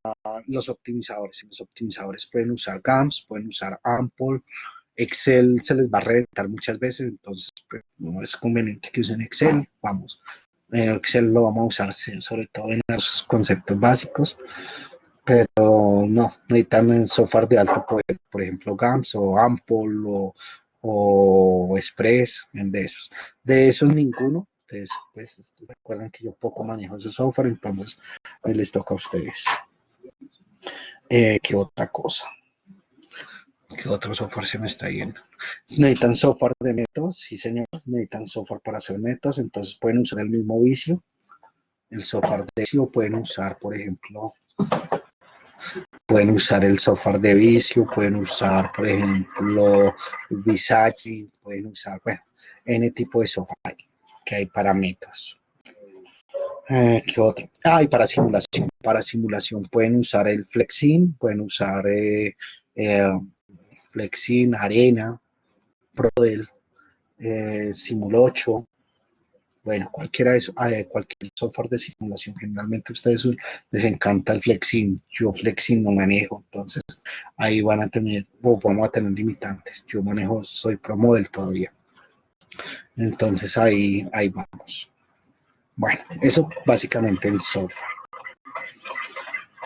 los optimizadores pueden usar GAMS, pueden usar Ample, Excel se les va a reventar muchas veces, entonces pues, no es conveniente que usen Excel, vamos. Excel lo vamos a usar sobre todo en los conceptos básicos, pero no, necesitan software de alto poder, por ejemplo GAMS o Ample o Express, de esos ninguno. Ustedes pues recuerdan que yo poco manejo ese software, entonces les toca a ustedes. ¿Qué otra cosa? ¿Qué otro software se me está yendo? Necesitan software de métodos, sí señores, necesitan software para hacer métodos, entonces pueden usar el mismo Visio, el software de Visio, pueden usar, por ejemplo, pueden usar el software de Visio, pueden usar, por ejemplo, Visage, pueden usar, bueno, N tipo de software que hay para métodos. ¿Qué otro? Y para simulación. Para simulación pueden usar el Flexim, pueden usar Flexim, Arena, Prodel, Simul8, bueno, cualquiera de esos, cualquier software de simulación. Generalmente a ustedes les encanta el Flexim. Yo Flexim no manejo, entonces ahí van a tener, o vamos a tener limitantes. Yo manejo, soy Pro Model todavía. Entonces ahí vamos. Bueno, eso básicamente el software.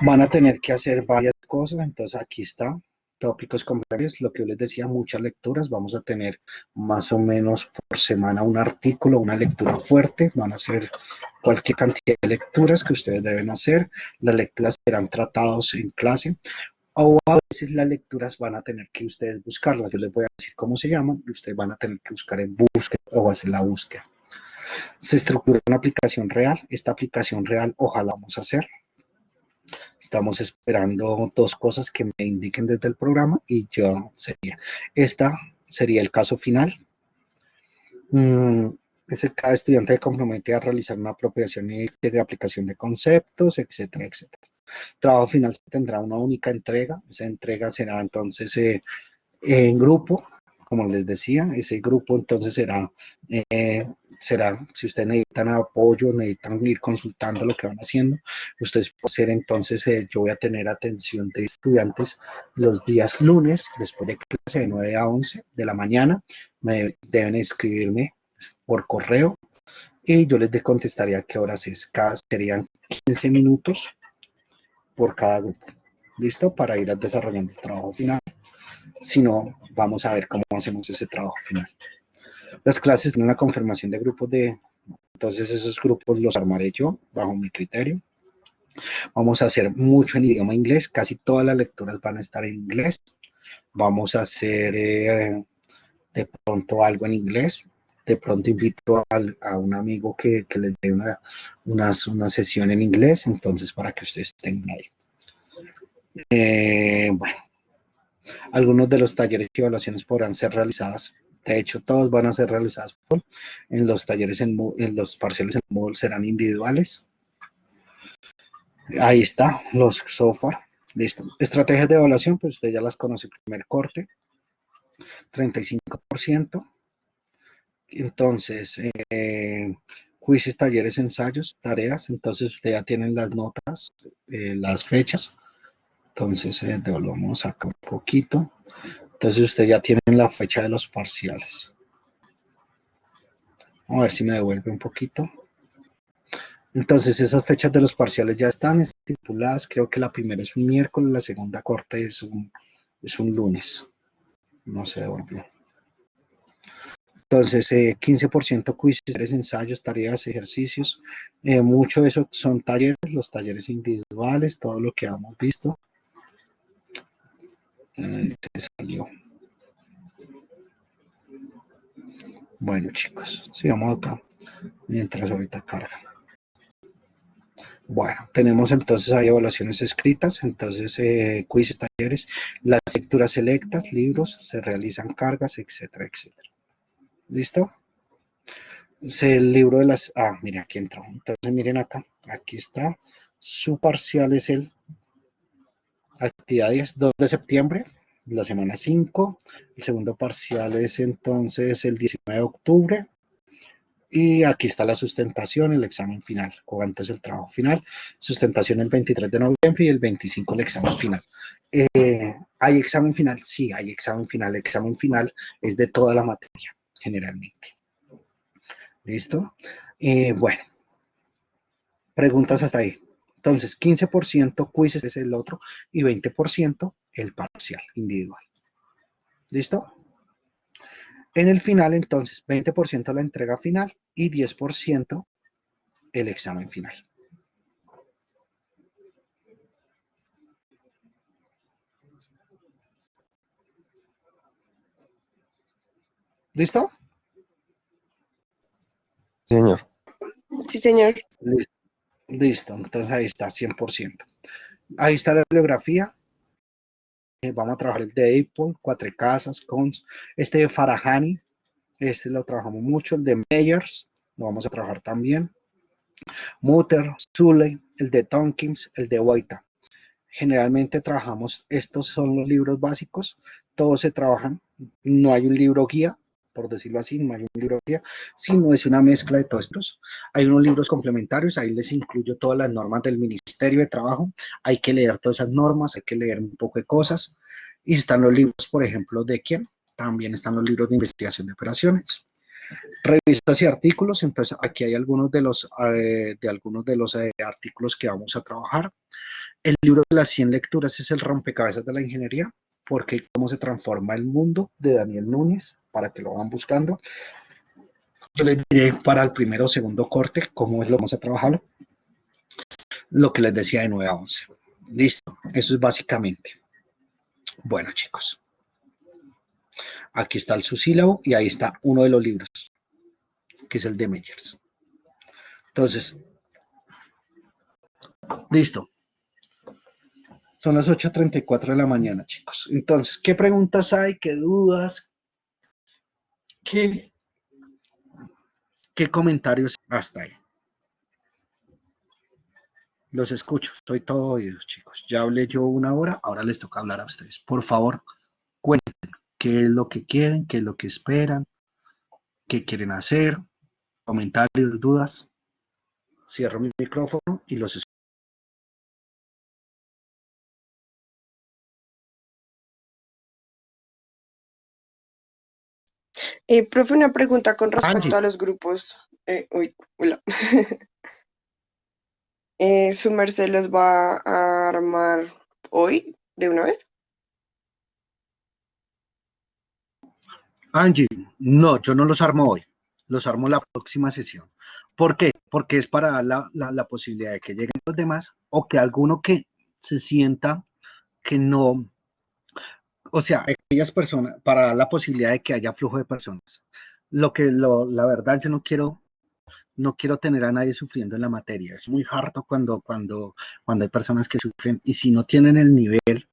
Van a tener que hacer varias cosas, entonces aquí está. tópicos complementarios, lo que yo les decía, muchas lecturas, vamos a tener más o menos por semana un artículo, una lectura fuerte, van a ser cualquier cantidad de lecturas que ustedes deben hacer, las lecturas serán tratados en clase, o a veces las lecturas van a tener que ustedes buscarlas, yo les voy a decir cómo se llaman, y ustedes van a tener que buscar en búsqueda o hacer la búsqueda. Se estructura una aplicación real, esta aplicación real ojalá vamos a hacer. Estamos esperando dos cosas que me indiquen desde el programa y yo sería. Esta sería el caso final. Es el cada estudiante se compromete a realizar una apropiación y de aplicación de conceptos, etcétera, etcétera. Trabajo final tendrá una única entrega. Esa entrega será entonces en grupo, como les decía, ese grupo entonces será, si ustedes necesitan apoyo, necesitan ir consultando lo que van haciendo, ustedes pueden hacer entonces, yo voy a tener atención de estudiantes los días lunes, después de clase de 9 a 11 de la mañana, deben escribirme por correo y yo les contestaría a qué horas es, serían 15 minutos por cada grupo, ¿listo? Para ir desarrollando el trabajo final. Si no, vamos a ver cómo hacemos ese trabajo final. Las clases tienen la confirmación de grupos entonces esos grupos los armaré yo, bajo mi criterio. Vamos a hacer mucho en idioma inglés, casi todas las lecturas van a estar en inglés. Vamos a hacer de pronto algo en inglés. De pronto invito a un amigo que les dé una sesión en inglés, entonces para que ustedes tengan ahí. Bueno. Algunos de los talleres y evaluaciones podrán ser realizadas. De hecho, todos van a ser realizados en los talleres, en los parciales en Moodle serán individuales. Ahí está, los software. Listo. Estrategias de evaluación, pues usted ya las conoce. Primer corte, 35%. Entonces, quizzes, talleres, ensayos, tareas. Entonces, usted ya tienen las notas, las fechas. Entonces, devolvamos acá un poquito. Entonces ustedes ya tienen la fecha de los parciales. Vamos a ver si me devuelve un poquito. Entonces esas fechas de los parciales ya están estipuladas. Creo que la primera es un miércoles, la segunda corte es un lunes. No se devolvió. Entonces 15% quizzes, ensayos, tareas, ejercicios. Mucho de eso son talleres, los talleres individuales, todo lo que hemos visto. Se salió. Bueno, chicos, sigamos acá mientras ahorita carga. Bueno, tenemos entonces ahí evaluaciones escritas, entonces quizzes, talleres, las lecturas selectas, libros, se realizan cargas, etcétera, etcétera. ¿Listo? Es el libro de las... Ah, mira, aquí entró. Entonces miren acá, aquí está. Su parcial es el actividades 2 de septiembre, la semana 5. El segundo parcial es entonces el 19 de octubre. Y aquí está la sustentación, el examen final, o antes el trabajo final. Sustentación el 23 de noviembre y el 25 el examen final. ¿Hay examen final? Sí, hay examen final. El examen final es de toda la materia, generalmente. ¿Listo? Bueno, preguntas hasta ahí. Entonces, 15% quizzes es el otro y 20% el parcial individual. ¿Listo? En el final, entonces, 20% la entrega final y 10% el examen final. ¿Listo? Señor. Sí, señor. Listo. Listo. Entonces ahí está, 100%. Ahí está la bibliografía. Vamos a trabajar el de Apple, Cuatro Casas, Cons. Este de Farahani, este lo trabajamos mucho. El de Meyers, lo vamos a trabajar también. Mutter, Suley, el de Tompkins, el de Waita. Generalmente trabajamos, estos son los libros básicos, todos se trabajan, no hay un libro guía, por decirlo así, no hay un libro guía, sino es una mezcla de todos estos. Hay unos libros complementarios, ahí les incluyo todas las normas del Ministerio de Trabajo, hay que leer todas esas normas, hay que leer un poco de cosas, y están los libros, por ejemplo, de quién, también están los libros de investigación de operaciones. Revistas y artículos, entonces aquí hay algunos de los artículos que vamos a trabajar. El libro de las 100 lecturas es el rompecabezas de la ingeniería. porque cómo se transforma el mundo de Daniel Núñez, para que lo van buscando. Yo les diré para el primero o segundo corte cómo es lo vamos a trabajarlo, lo que les decía de 9 a 11. Listo, eso es básicamente. Bueno, chicos, aquí está el subsílabo y ahí está uno de los libros, que es el de Meyers. Entonces, listo. Son las 8:34 de la mañana, chicos. Entonces, ¿qué preguntas hay? ¿Qué dudas? ¿Qué, qué comentarios hasta ahí? Los escucho, soy todo oídos, chicos. Ya hablé yo 1 hora, ahora les toca hablar a ustedes. Por favor, cuenten qué es lo que quieren, qué es lo que esperan, qué quieren hacer, comentarios, dudas. Cierro mi micrófono y los escucho. Profe, una pregunta con respecto Angie, a los grupos. Hola. ¿Su merced los va a armar hoy de una vez? Angie, no, yo no los armo hoy, los armo la próxima sesión. ¿Por qué? Porque es para dar la posibilidad de que lleguen los demás o que alguno que se sienta que no, o sea, aquellas personas, para dar la posibilidad de que haya flujo de personas. La verdad, yo no quiero tener a nadie sufriendo en la materia. Es muy harto cuando hay personas que sufren y si no tienen el nivel,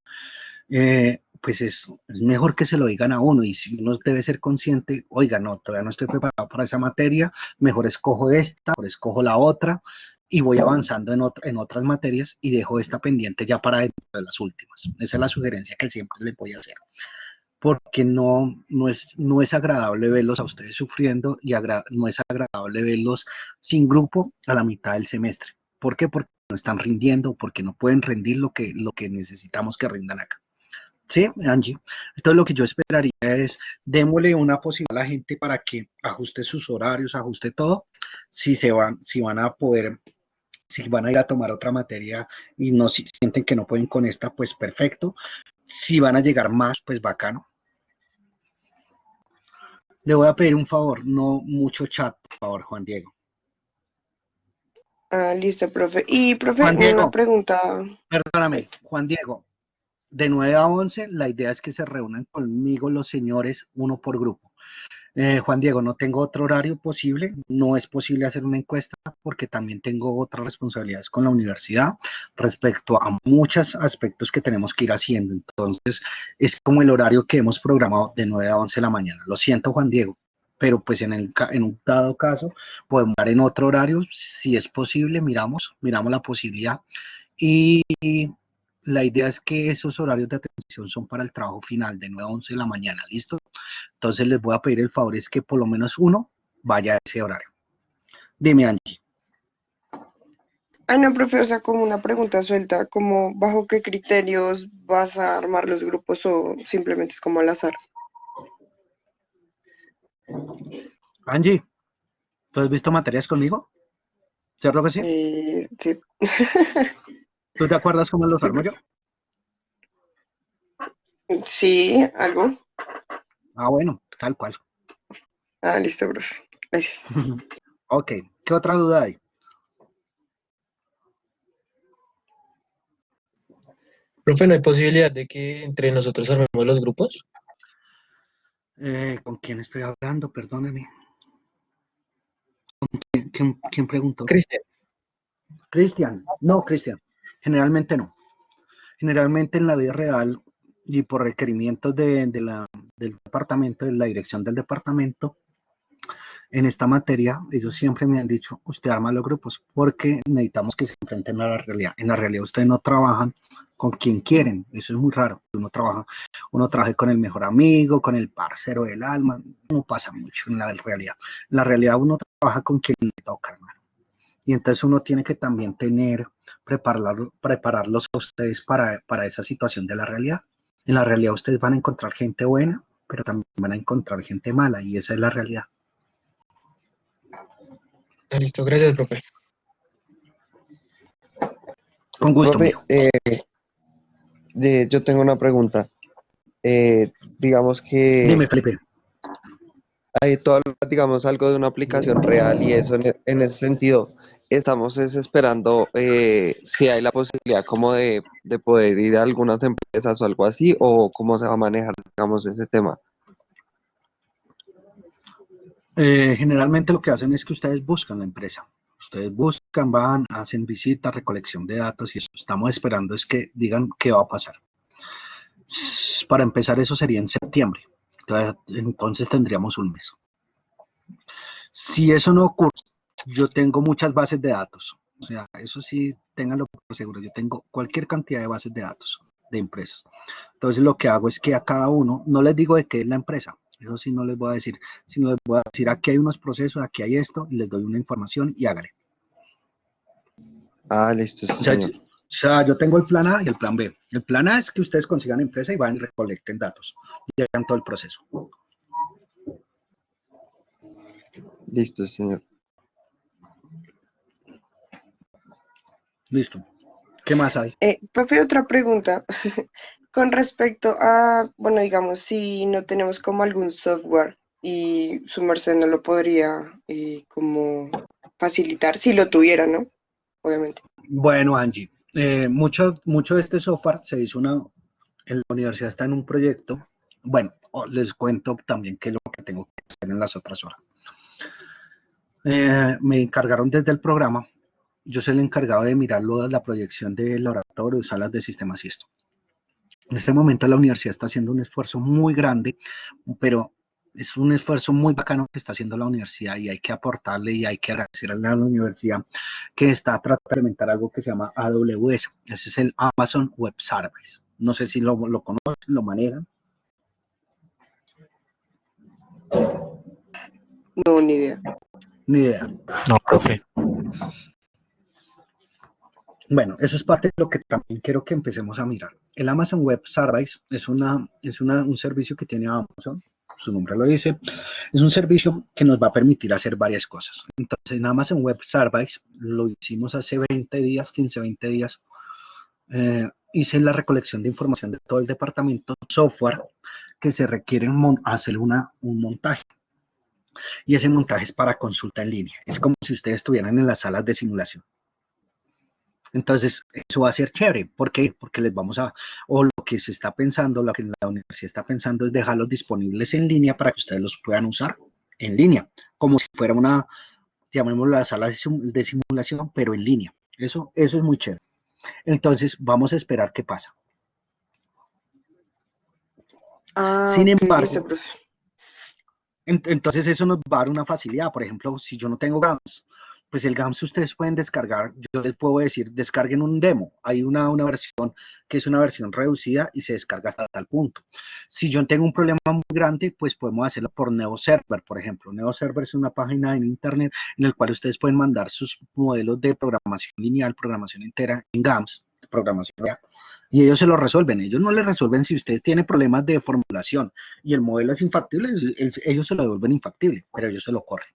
pues es mejor que se lo digan a uno y si uno debe ser consciente, oiga, no, todavía no estoy preparado para esa materia, mejor escojo esta, mejor escojo la otra y voy avanzando en otras materias y dejo esta pendiente ya para dentro de las últimas. Esa es la sugerencia que siempre le voy a hacer, porque no es agradable verlos a ustedes sufriendo y no es agradable verlos sin grupo a la mitad del semestre. ¿Por qué? Porque no están rindiendo, porque no pueden rendir lo que necesitamos que rindan acá. Sí, Angie. Entonces lo que yo esperaría es démosle una posibilidad a la gente para que ajuste sus horarios, ajuste todo, si van a poder, si van a ir a tomar otra materia y no si sienten que no pueden con esta, pues perfecto. Si van a llegar más, pues bacano. Le voy a pedir un favor, no mucho chat, por favor, Juan Diego. Ah, listo, profe. Y, profe, Juan una Diego, pregunta. perdóname, Juan Diego, de 9 a 11, la idea es que se reúnan conmigo los señores, uno por grupo. Juan Diego, no tengo otro horario posible, no es posible hacer una encuesta porque también tengo otras responsabilidades con la universidad respecto a muchos aspectos que tenemos que ir haciendo. Entonces, es como el horario que hemos programado de 9 a 11 de la mañana. Lo siento, Juan Diego, pero pues en un dado caso podemos dar en otro horario, si es posible, miramos la posibilidad y la idea es que esos horarios de atención son para el trabajo final de 9 a 11 de la mañana, ¿listo? Entonces les voy a pedir el favor es que por lo menos uno vaya a ese horario. Dime, Angie. Ah, no, profe, o sea, como una pregunta suelta, como bajo qué criterios vas a armar los grupos o simplemente es como al azar. Angie, ¿tú has visto materias conmigo? ¿Cierto que sí? Sí. ¿Tú te acuerdas cómo los Sí, armo yo? profe. Sí, algo. Ah, bueno, tal cual. Ah, listo, profe. Gracias. Ok, ¿qué otra duda hay? Profe, ¿no hay posibilidad de que entre nosotros armemos los grupos? ¿Con quién estoy hablando? Perdóname. ¿Quién preguntó? Cristian, Cristian. No, Cristian. Generalmente no. Generalmente en la vida real y por requerimientos del departamento, de la dirección del departamento, en esta materia, ellos siempre me han dicho, usted arma los grupos porque necesitamos que se enfrenten a la realidad. En la realidad ustedes no trabajan con quien quieren, eso es muy raro. Uno trabaja con el mejor amigo, con el parcero del alma, no pasa mucho en la realidad. En la realidad uno trabaja con quien le toca, hermano. Y entonces uno tiene que también prepararlos a ustedes para esa situación de la realidad. En la realidad ustedes van a encontrar gente buena, pero también van a encontrar gente mala y esa es la realidad. ah, listo, gracias, profe. Con gusto, Profe, mijo. yo tengo una pregunta. digamos Dime, que Felipe. hay todo, digamos, algo de una aplicación real y eso en ese sentido estamos esperando si hay la posibilidad como de poder ir a algunas empresas o algo así o cómo se va a manejar, digamos, ese tema. Generalmente lo que hacen es que ustedes buscan la empresa. Ustedes buscan, van, hacen visitas, recolección de datos y eso. Estamos esperando es que digan qué va a pasar. Para empezar, eso sería en septiembre. Entonces tendríamos un mes. Si eso no ocurre, yo tengo muchas bases de datos. O sea, eso sí, ténganlo por seguro. Yo tengo cualquier cantidad de bases de datos de empresas. Entonces lo que hago es que a cada uno, no les digo de qué es la empresa, eso sí no les voy a decir, sino les voy a decir aquí hay unos procesos, aquí hay esto, y les doy una información y hágale. Ah, listo, sí, O sea, señor. yo tengo el plan A y el plan B. El plan A es que ustedes consigan empresa y vayan y recolecten datos y hagan todo el proceso. Listo, sí, señor. Listo. ¿Qué más hay? Profe, otra pregunta. Con respecto a, bueno, digamos, si no tenemos como algún software y su merced no lo podría como facilitar, si lo tuviera, ¿no? Obviamente. Bueno, Angie, mucho de este software se hizo en la universidad está en un proyecto. Bueno, les cuento también qué es lo que tengo que hacer en las otras horas. Me encargaron desde el programa, yo soy el encargado de mirarlo de la proyección del laboratorio, salas de sistemas y esto. En este momento la universidad está haciendo un esfuerzo muy grande, pero es un esfuerzo muy bacano que está haciendo la universidad y hay que aportarle y hay que agradecer a la universidad que está tratando de implementar algo que se llama AWS. Ese es el Amazon Web Service. No sé si lo conocen, lo manejan. No, ni idea. Ni idea. No, profe. Bueno, eso es parte de lo que también quiero que empecemos a mirar. El Amazon Web Service es un servicio que tiene Amazon, su nombre lo dice, es un servicio que nos va a permitir hacer varias cosas. Entonces, en Amazon Web Service lo hicimos hace 20 días, 15, 20 días. Hice la recolección de información de todo el departamento software que se requiere hacer un montaje. Y ese montaje es para consulta en línea. Es como si ustedes estuvieran en las salas de simulación. Entonces, eso va a ser chévere. ¿Por qué? Porque les vamos o lo que se está pensando, lo que la universidad está pensando es dejarlos disponibles en línea para que ustedes los puedan usar en línea, como si fuera llamémoslo la sala de simulación, pero en línea. Eso es muy chévere. Entonces, vamos a esperar qué pasa. Ah, Sin ok, listo, embargo, profe. entonces eso nos va a dar una facilidad. Por ejemplo, si yo no tengo GAMS, pues el GAMS ustedes pueden descargar, yo les puedo decir, descarguen un demo. Hay una versión que es una versión reducida y se descarga hasta tal punto. Si yo tengo un problema muy grande, pues podemos hacerlo por NeoServer, por ejemplo. NeoServer es una página en internet en la cual ustedes pueden mandar sus modelos de programación lineal, programación entera en GAMS, programación real, y ellos se lo resuelven. Ellos no les resuelven si usted tiene problemas de formulación y el modelo es infactible, ellos se lo devuelven infactible, pero ellos se lo corren.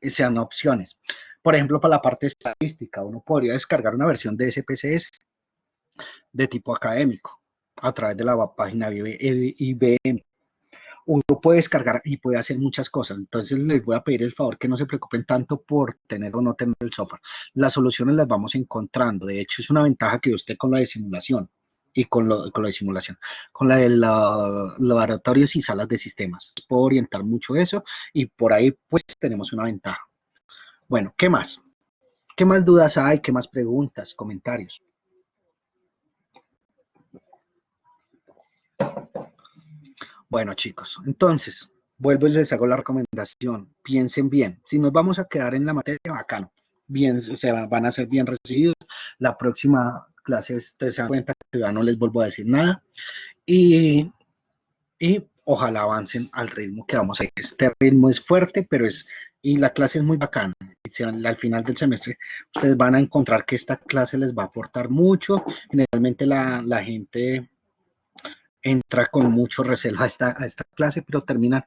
Sean opciones. Por ejemplo, para la parte estadística, uno podría descargar una versión de SPSS de tipo académico a través de la página IBM. Uno puede descargar y puede hacer muchas cosas. Entonces les voy a pedir el favor que no se preocupen tanto por tener o no tener el software. Las soluciones las vamos encontrando. De hecho, es una ventaja que usted con la de simulación y con la de simulación, con la de laboratorios y salas de sistemas. Puedo orientar mucho eso y por ahí pues tenemos una ventaja. Bueno, ¿qué más? ¿Qué más dudas hay? ¿Qué más preguntas, comentarios? Bueno, chicos, entonces, vuelvo y les hago la recomendación. Piensen bien. Si nos vamos a quedar en la materia, bacano. Bien, van a ser bien recibidos. La próxima clase, ustedes se dan cuenta que ya no les vuelvo a decir nada. Y, y ojalá avancen al ritmo que vamos a ir. Este ritmo es fuerte, y la clase es muy bacana. Al final del semestre, ustedes van a encontrar que esta clase les va a aportar mucho. Generalmente la gente entra con mucho recelo a esta clase, pero terminan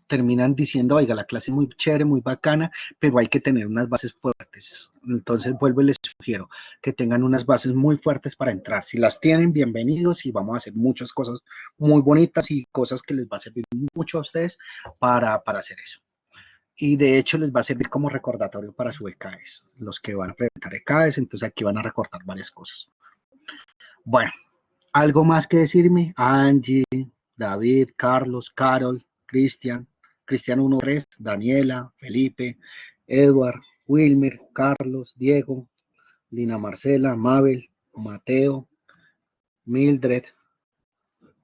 terminan diciendo, oiga, la clase es muy chévere, muy bacana, pero hay que tener unas bases fuertes. Entonces vuelvo y les sugiero que tengan unas bases muy fuertes para entrar. Si las tienen, bienvenidos y vamos a hacer muchas cosas muy bonitas y cosas que les va a servir mucho a ustedes para hacer eso. Y de hecho les va a servir como recordatorio para su ECAES, los que van a presentar ECAES, entonces aquí van a recordar varias cosas. Bueno, ¿algo más que decirme? Angie, David, Carlos, Carol, Cristian, Cristian 1-3, Daniela, Felipe, Edward, Wilmer, Carlos, Diego, Lina Marcela, Mabel, Mateo, Mildred,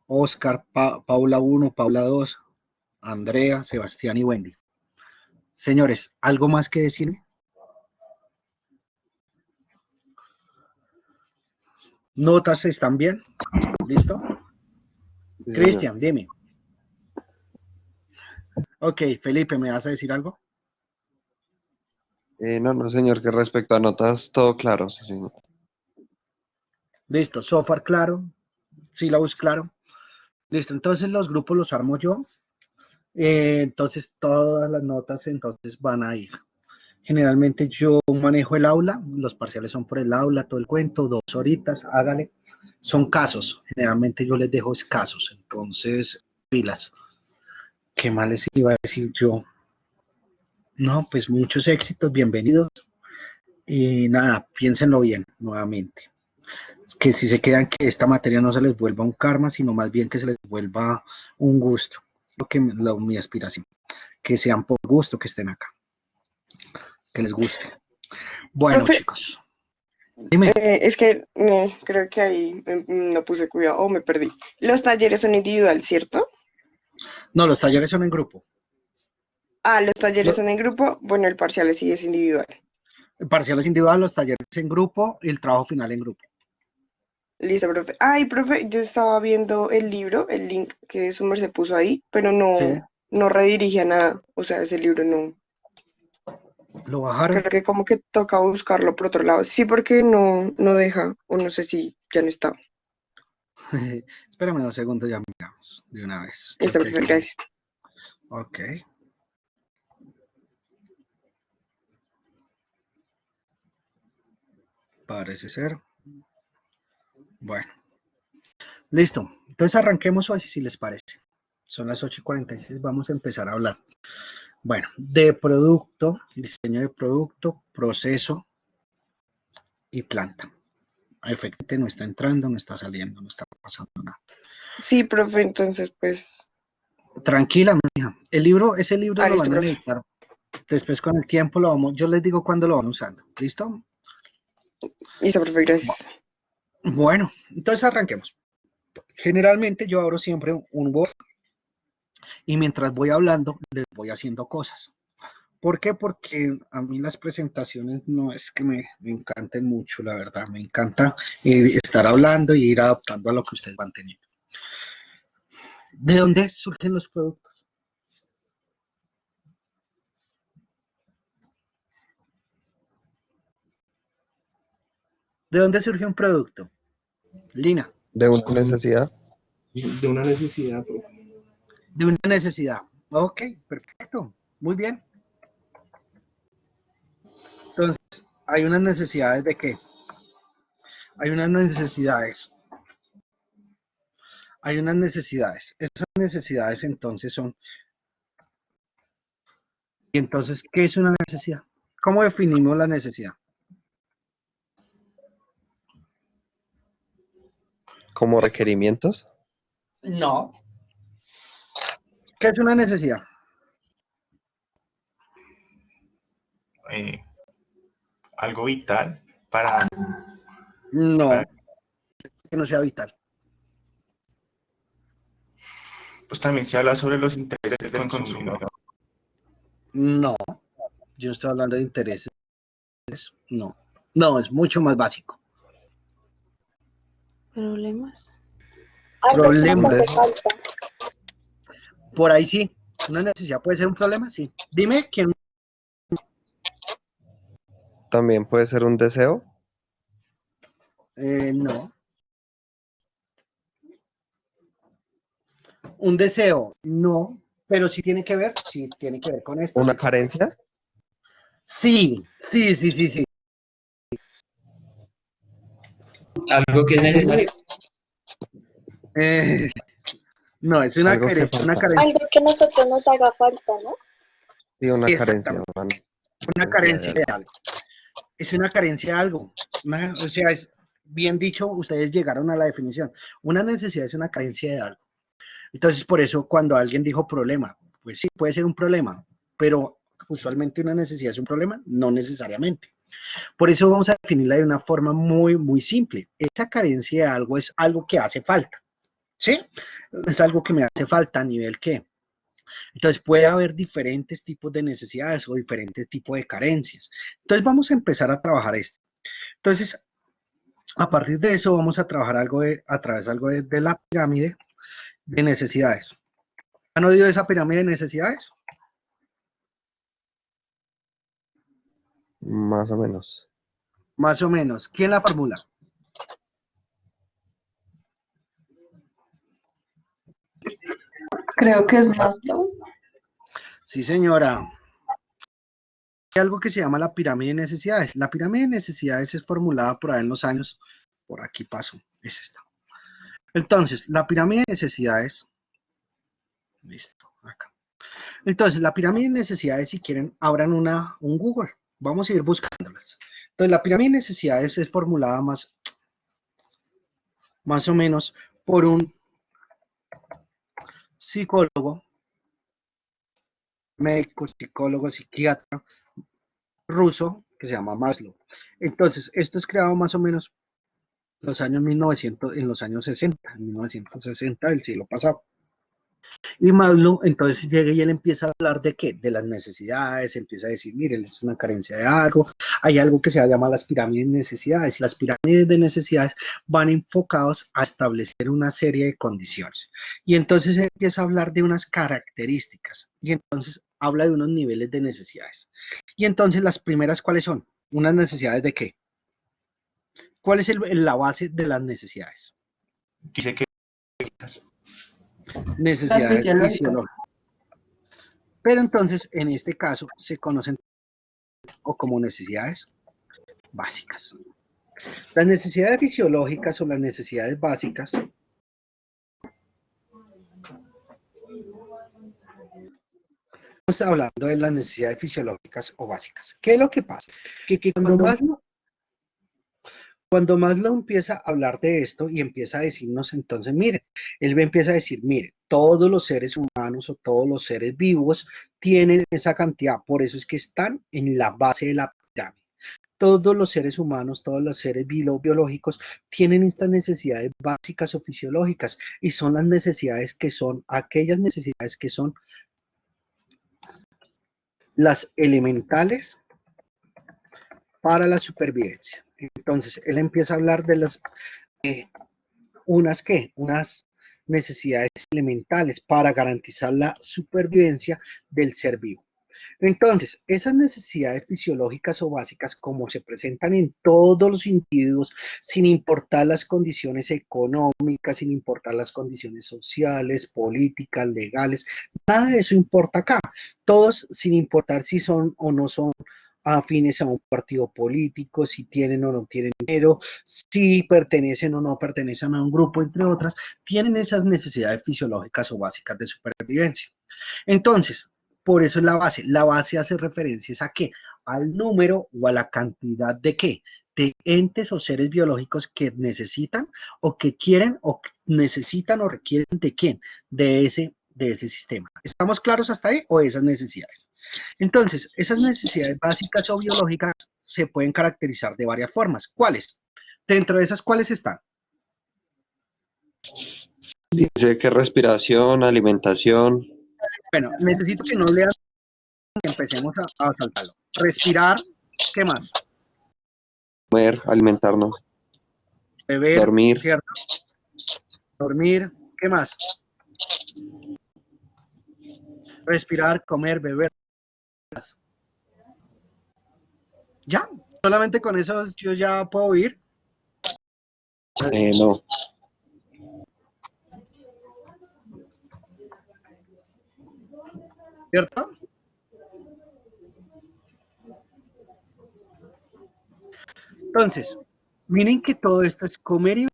Oscar, Paula 1, Paula 2, Andrea, Sebastián y Wendy. Señores, ¿algo más que decirme? ¿Notas están bien? ¿Listo? Sí, señor. Cristian, dime. Ok, Felipe, ¿me vas a decir algo? No, señor, que respecto a notas, todo claro, sí, señor. Listo, software claro, sílabus claro. Listo, entonces los grupos los armo yo. Entonces todas las notas entonces van a ir. Generalmente yo manejo el aula, los parciales son por el aula, todo el cuento, 2 horitas, hágale. Son casos, generalmente yo les dejo escasos, entonces pilas. ¿Qué más les iba a decir yo? No, pues muchos éxitos, bienvenidos. Y nada, piénsenlo bien nuevamente. Que si se quedan, que esta materia no se les vuelva un karma, sino más bien que se les vuelva un gusto. Mi aspiración. Que sean por gusto que estén acá. Que les guste. Bueno, Profe, chicos. Dime. es que no, creo que ahí no puse cuidado o me perdí. Los talleres son individual, ¿cierto? No, los talleres son en grupo. Ah, los talleres Los son en grupo. Bueno, el parcial sí es individual. parciales individuales, los talleres en grupo y el trabajo final en grupo. Listo, profe. Ay, profe, yo estaba viendo el libro, el link que su merced puso ahí, pero Sí. no redirige a nada. O sea, ese libro no. ¿Lo bajaron? Creo que como que toca buscarlo por otro lado. Sí, porque no deja, o no sé si ya no está. Espérame 2 segundos, ya miramos de una vez. Creo Listo, que ahí profe, está. gracias. Ok. Parece ser. Bueno. Listo. Entonces arranquemos hoy, si les parece. Son las 8:46, vamos a empezar a hablar. Bueno, de producto, diseño de producto, proceso y planta. Efectivamente no está entrando, no está saliendo, no está pasando nada. Sí, profe, entonces pues. Tranquila, mija. Ese libro lo Listo, van a profe. necesitar. Después con el tiempo lo vamos, yo les digo cuándo lo van usando. ¿Listo? Listo, profe, gracias. Bueno, entonces arranquemos. Generalmente yo abro siempre un Word y mientras voy hablando les voy haciendo cosas. ¿Por qué? Porque a mí las presentaciones no es que me encanten mucho, la verdad. Me encanta estar hablando y ir adaptando a lo que ustedes van teniendo. ¿De dónde surgen los productos? ¿De dónde surge un producto? Lina, De una necesidad. De una necesidad, profe. de una necesidad. Ok, perfecto. Muy bien. Entonces, hay unas necesidades de qué? Hay unas necesidades. Hay unas necesidades. Esas necesidades entonces son. Y entonces, ¿qué es una necesidad? ¿Cómo definimos la necesidad? Como requerimientos. No. ¿Qué es una necesidad? Eh, algo vital para, No, para, que no sea vital. pues también se habla sobre los intereses del consumidor. No, yo estoy hablando de intereses. No, no, es mucho más básico. Problemas. Un Problemas, deseo. por ahí sí. Una necesidad puede ser un problema, sí. Dime quién. También puede ser un deseo. No. Un deseo, no. pero sí tiene que ver con esto. ¿Una Sí. carencia? Sí, sí, sí, sí, sí. Algo que es necesario. Eh, no, es una, Algo que una falta. carencia. Algo que a nosotros nos haga falta, ¿no? Sí, una carencia, Exactamente, una una necesidad de carencia de algo. algo. Es una carencia de algo. O sea, es bien dicho, ustedes llegaron a la definición. Una necesidad es una carencia de algo. Entonces, por eso cuando alguien dijo problema, pues sí, puede ser un problema, pero usualmente una necesidad es un problema, no necesariamente. Por eso vamos a definirla de una forma muy, muy simple. Esa carencia de algo es algo que hace falta, ¿sí? Es algo que me hace falta a nivel que. Entonces puede haber diferentes tipos de necesidades o diferentes tipos de carencias. Entonces vamos a empezar a trabajar esto. Entonces, a partir de eso vamos a trabajar a través de la pirámide de necesidades. ¿Han oído esa pirámide de necesidades? Más o menos. Más o menos. ¿Quién la formula? Creo que es Maslow. Sí, señora. Hay algo que se llama la pirámide de necesidades. La pirámide de necesidades es formulada por ahí en los años, por aquí paso, es esta. Entonces, la pirámide de necesidades, listo, acá. Entonces, la pirámide de necesidades, si quieren, abran un Google. Vamos a ir buscándolas. Entonces, la pirámide de necesidades es formulada más o menos por un psicólogo, médico, psicólogo, psiquiatra ruso que se llama Maslow. Entonces, esto es creado más o menos los años 1900, en los años 60, en 1960 del siglo pasado. Y Maslow entonces llega y él empieza a hablar de qué, de las necesidades, empieza a decir, miren, es una carencia de algo, hay algo que se llama las pirámides de necesidades, y las pirámides de necesidades van enfocados a establecer una serie de condiciones. Y entonces él empieza a hablar de unas características, y entonces habla de unos niveles de necesidades. Y entonces las primeras, ¿cuáles son? ¿Unas necesidades de qué? ¿Cuál es la base de las necesidades? Dice que Las Necesidades fisiológicas. fisiológicas. Pero entonces, en este caso, se conocen como necesidades básicas. Las necesidades fisiológicas o las necesidades básicas estamos hablando de las necesidades fisiológicas o básicas. ¿Qué es lo que pasa? Que cuando Maslow empieza a hablar de esto y empieza a decirnos, entonces, mire, él empieza a decir, mire, todos los seres humanos o todos los seres vivos tienen esa cantidad, por eso es que están en la base de la pirámide. Todos los seres humanos, todos los seres biológicos tienen estas necesidades básicas o fisiológicas y son las necesidades que son, aquellas necesidades que son las elementales para la supervivencia. Entonces, él empieza a hablar de las, unas necesidades elementales para garantizar la supervivencia del ser vivo. Entonces, esas necesidades fisiológicas o básicas, como se presentan en todos los individuos, sin importar las condiciones económicas, sin importar las condiciones sociales, políticas, legales, nada de eso importa acá. Todos, sin importar si son o no son afines a un partido político, si tienen o no tienen dinero, si pertenecen o no pertenecen a un grupo, entre otras, tienen esas necesidades fisiológicas o básicas de supervivencia. Entonces, por eso es la base. La base hace referencias a qué? Al número o a la cantidad de qué? De entes o seres biológicos que necesitan o que quieren o necesitan o requieren de quién? De ese sistema. ¿Estamos claros hasta ahí o esas necesidades? Entonces, esas necesidades básicas o biológicas se pueden caracterizar de varias formas. ¿Cuáles? Dentro de esas, ¿cuáles están? Dice que respiración, alimentación, Bueno, necesito que no lean y empecemos a saltarlo. Respirar, ¿qué más? comer, alimentarnos, Beber, dormir, ¿cierto? Dormir, ¿qué más? Respirar, comer, beber. Ya, solamente con eso yo ya puedo vivir. no. ¿cierto? Entonces, miren que todo esto es comer y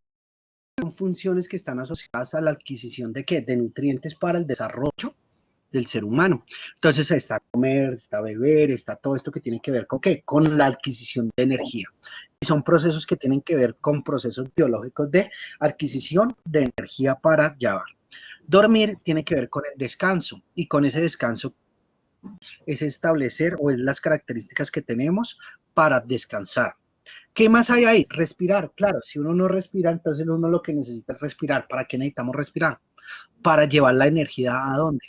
son funciones que están asociadas a la adquisición de ¿qué? De nutrientes para el desarrollo del ser humano. Entonces está comer, está beber, está todo esto que tiene que ver con ¿qué? Con la adquisición de energía. Y son procesos que tienen que ver con procesos biológicos de adquisición de energía para llevar. Dormir tiene que ver con el descanso y con ese descanso es establecer o es las características que tenemos para descansar. ¿Qué más hay ahí? Respirar, claro, si uno no respira, entonces uno lo que necesita es respirar. ¿Para qué necesitamos respirar? Para llevar la energía ¿a dónde?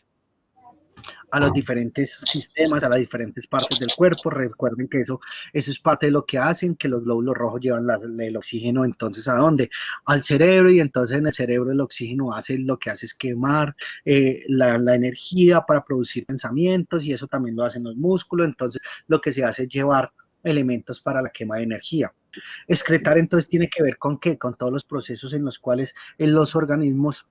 A los diferentes sistemas, a las diferentes partes del cuerpo. Recuerden que eso es parte de lo que hacen, que los glóbulos rojos llevan el oxígeno, entonces ¿a dónde? Al cerebro, y entonces en el cerebro el oxígeno lo que hace es quemar la energía para producir pensamientos, y eso también lo hacen los músculos, entonces lo que se hace es llevar elementos para la quema de energía. Excretar entonces tiene que ver con ¿qué? Con todos los procesos en los cuales los organismos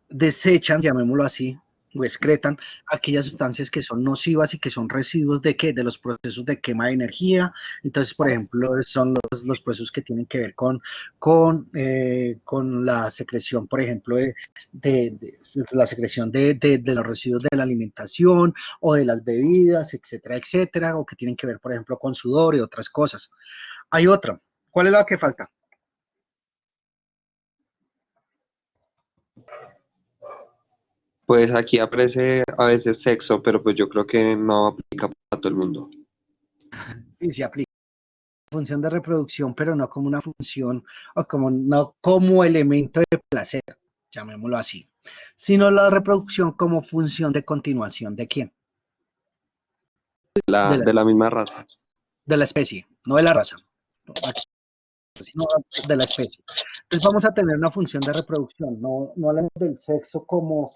desechan, llamémoslo así, o excretan aquellas sustancias que son nocivas y que son residuos de ¿qué? De los procesos de quema de energía. Entonces, por ejemplo, son los procesos que tienen que ver con la secreción, por ejemplo, de la secreción de los residuos de la alimentación o de las bebidas, etcétera, etcétera, o que tienen que ver, por ejemplo, con sudor y otras cosas. Hay otra. ¿Cuál es la que falta? Pues aquí aparece a veces sexo, pero pues yo creo que no aplica para todo el mundo. Y se aplica función de reproducción, pero no como una función o no como elemento de placer, llamémoslo así, sino la reproducción como función de continuación. ¿De quién? De la misma raza. De la especie, no de la raza, sino de la especie. Entonces vamos a tener una función de reproducción, no hablamos del sexo como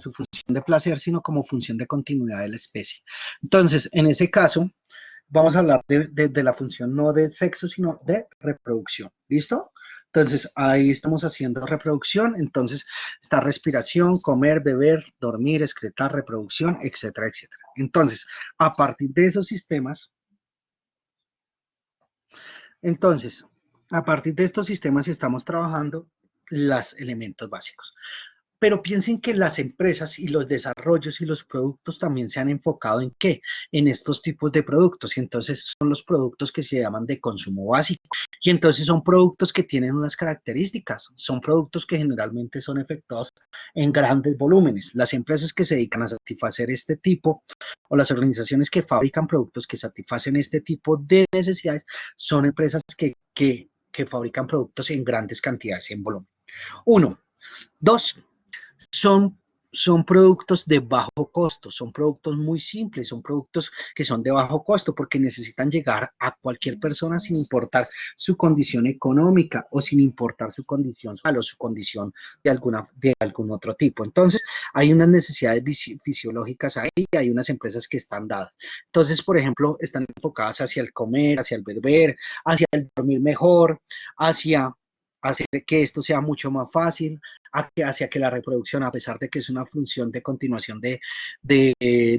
su función de placer, sino como función de continuidad de la especie. Entonces, en ese caso, vamos a hablar de la función no de sexo, sino de reproducción. ¿Listo? Entonces, ahí estamos haciendo reproducción. Entonces, está respiración, comer, beber, dormir, excretar, reproducción, etcétera, etcétera. Entonces, a partir de esos sistemas, estamos trabajando los elementos básicos. Pero piensen que las empresas y los desarrollos y los productos también se han enfocado en ¿qué? En estos tipos de productos, y entonces son los productos que se llaman de consumo básico, y entonces son productos que tienen unas características, son productos que generalmente son efectuados en grandes volúmenes. Las empresas que se dedican a satisfacer este tipo, o las organizaciones que fabrican productos que satisfacen este tipo de necesidades, son empresas que fabrican productos en grandes cantidades, en volumen. Uno. Dos, son productos de bajo costo, son productos muy simples, son productos que son de bajo costo porque necesitan llegar a cualquier persona sin importar su condición económica o sin importar su condición social o su condición de algún otro tipo. Entonces, hay unas necesidades fisiológicas ahí y hay unas empresas que están dadas. Entonces, por ejemplo, están enfocadas hacia el comer, hacia el beber, hacia el dormir mejor, hacia hacer que esto sea mucho más fácil, hacia que la reproducción, a pesar de que es una función de continuación de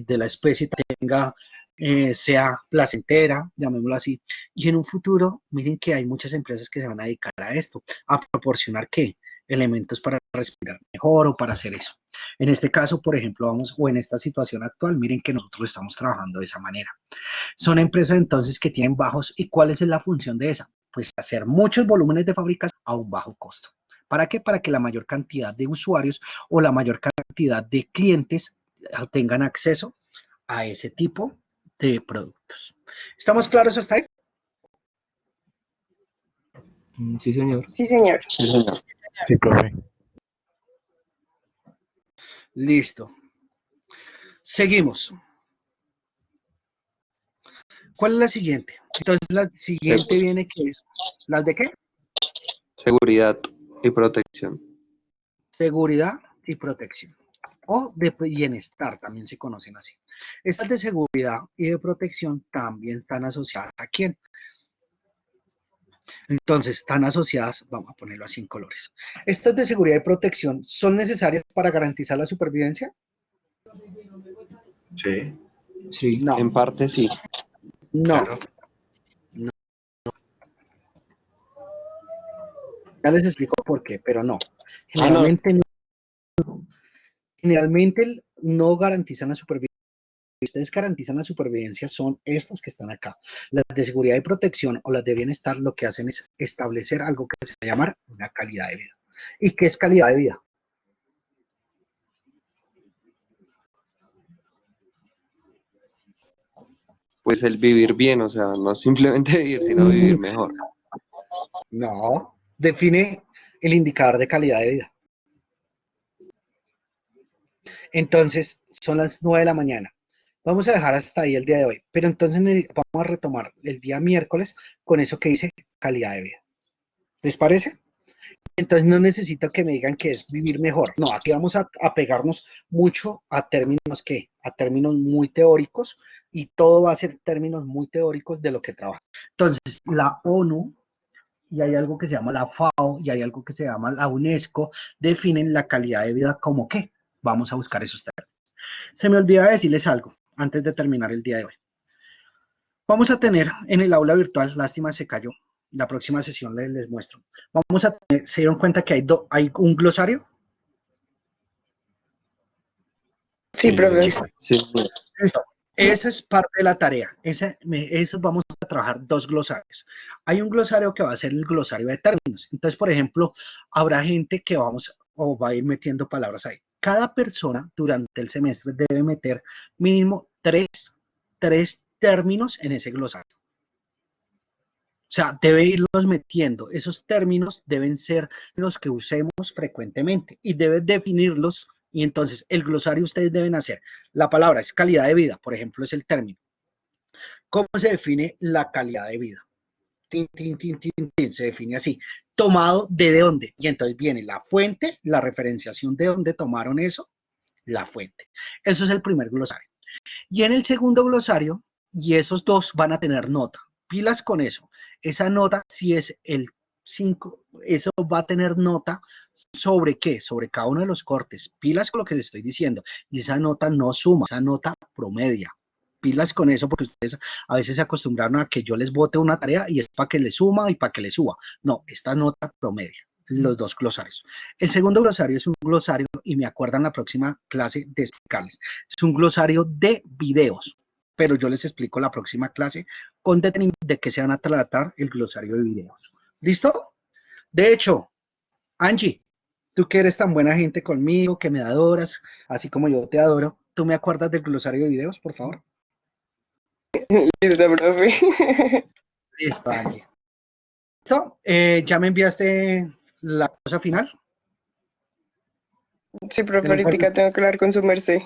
la especie, sea placentera, llamémoslo así. Y en un futuro, miren que hay muchas empresas que se van a dedicar a esto, a proporcionar ¿qué? Elementos para respirar mejor o para hacer eso. En este caso, por ejemplo, o en esta situación actual, miren que nosotros estamos trabajando de esa manera. Son empresas entonces que tienen bajos, ¿y cuál es la función de esa? Pues hacer muchos volúmenes de fabricación a un bajo costo. ¿Para qué? Para que la mayor cantidad de usuarios o la mayor cantidad de clientes tengan acceso a ese tipo de productos. ¿Estamos claros hasta ahí? Sí, señor. Sí, señor. Sí, señor. Sí, profe. Listo. Seguimos. ¿Cuál es la siguiente? Entonces la siguiente viene que es, ¿las de qué? Seguridad y protección. Seguridad y protección. O de bienestar, también se conocen así. Estas de seguridad y de protección también están asociadas ¿a quién? Entonces, están asociadas, vamos a ponerlo así en colores. Estas de seguridad y protección son necesarias para garantizar la supervivencia. Sí, Sí, no, En parte sí. no. claro. Ya les explico por qué, pero no. Ah, no. Generalmente no garantizan la supervivencia. Ustedes garantizan la supervivencia son estas que están acá. Las de seguridad y protección o las de bienestar lo que hacen es establecer algo que se va a llamar una calidad de vida. ¿Y qué es calidad de vida? Pues el vivir bien, o sea, no simplemente vivir, sino vivir mejor. No, define el indicador de calidad de vida. Entonces, son las 9 de la mañana. Vamos a dejar hasta ahí el día de hoy, pero entonces vamos a retomar el día miércoles con eso que dice calidad de vida. ¿Les parece? Entonces no necesito que me digan que es vivir mejor. No, aquí vamos a pegarnos mucho a términos a términos muy teóricos y todo va a ser términos muy teóricos de lo que trabaja. Entonces, la ONU y hay algo que se llama la FAO y hay algo que se llama la UNESCO definen la calidad de vida como qué. Vamos a buscar esos términos. Se me olvidaba decirles algo antes de terminar el día de hoy. Vamos a tener en el aula virtual, lástima se cayó, la próxima sesión les muestro. Vamos a tener, ¿se dieron cuenta que hay un glosario? Sí, profe. Sí. Listo. Esa es parte de la tarea. Eso vamos a trabajar 2 glosarios. Hay un glosario que va a ser el glosario de términos. Entonces, por ejemplo, habrá gente que va a ir metiendo palabras ahí. Cada persona durante el semestre debe meter mínimo tres términos en ese glosario. O sea, debe irlos metiendo. Esos términos deben ser los que usemos frecuentemente y debe definirlos. Y entonces el glosario ustedes deben hacer. La palabra es calidad de vida, por ejemplo, es el término. ¿Cómo se define la calidad de vida? Tin, tin, tin, tin, tin, se define así. Tomado de dónde. Y entonces viene la fuente, la referenciación de dónde tomaron eso, la fuente. Eso es el primer glosario. Y en el segundo glosario, y esos dos van a tener nota. Pilas con eso. Esa nota, si es el 5, eso va a tener nota sobre qué, sobre cada uno de los cortes. Pilas con lo que les estoy diciendo. Y esa nota no suma, esa nota promedia. Pilas con eso porque ustedes a veces se acostumbraron a que yo les bote una tarea y es para que le suma y para que le suba. No, esta nota promedia, los 2 glosarios. El segundo glosario es un glosario, y me acuerdan la próxima clase de explicarles, es un glosario de videos, pero yo les explico la próxima clase con detenimiento de qué se van a tratar el glosario de videos. ¿Listo? De hecho, Angie, tú que eres tan buena gente conmigo, que me adoras, así como yo te adoro, ¿tú me acuerdas del glosario de videos, por favor? Listo, profe. Listo, Angie. ¿Listo? ¿Ya me enviaste la cosa final? Sí, profe, ahorita tengo que hablar con su merced.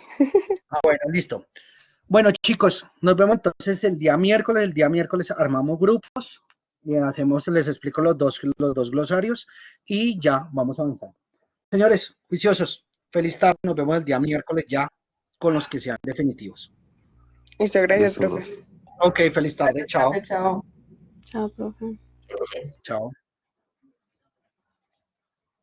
Bueno, listo. Bueno, chicos, nos vemos entonces el día miércoles. El día miércoles armamos grupos y les explico los dos glosarios y ya vamos avanzando. Señores, juiciosos, feliz tarde. Nos vemos el día miércoles ya con los que sean definitivos. Listo, gracias, Listo, profe. profe. Ok, feliz tarde. Chao. Chao. Chao, profe. Chao.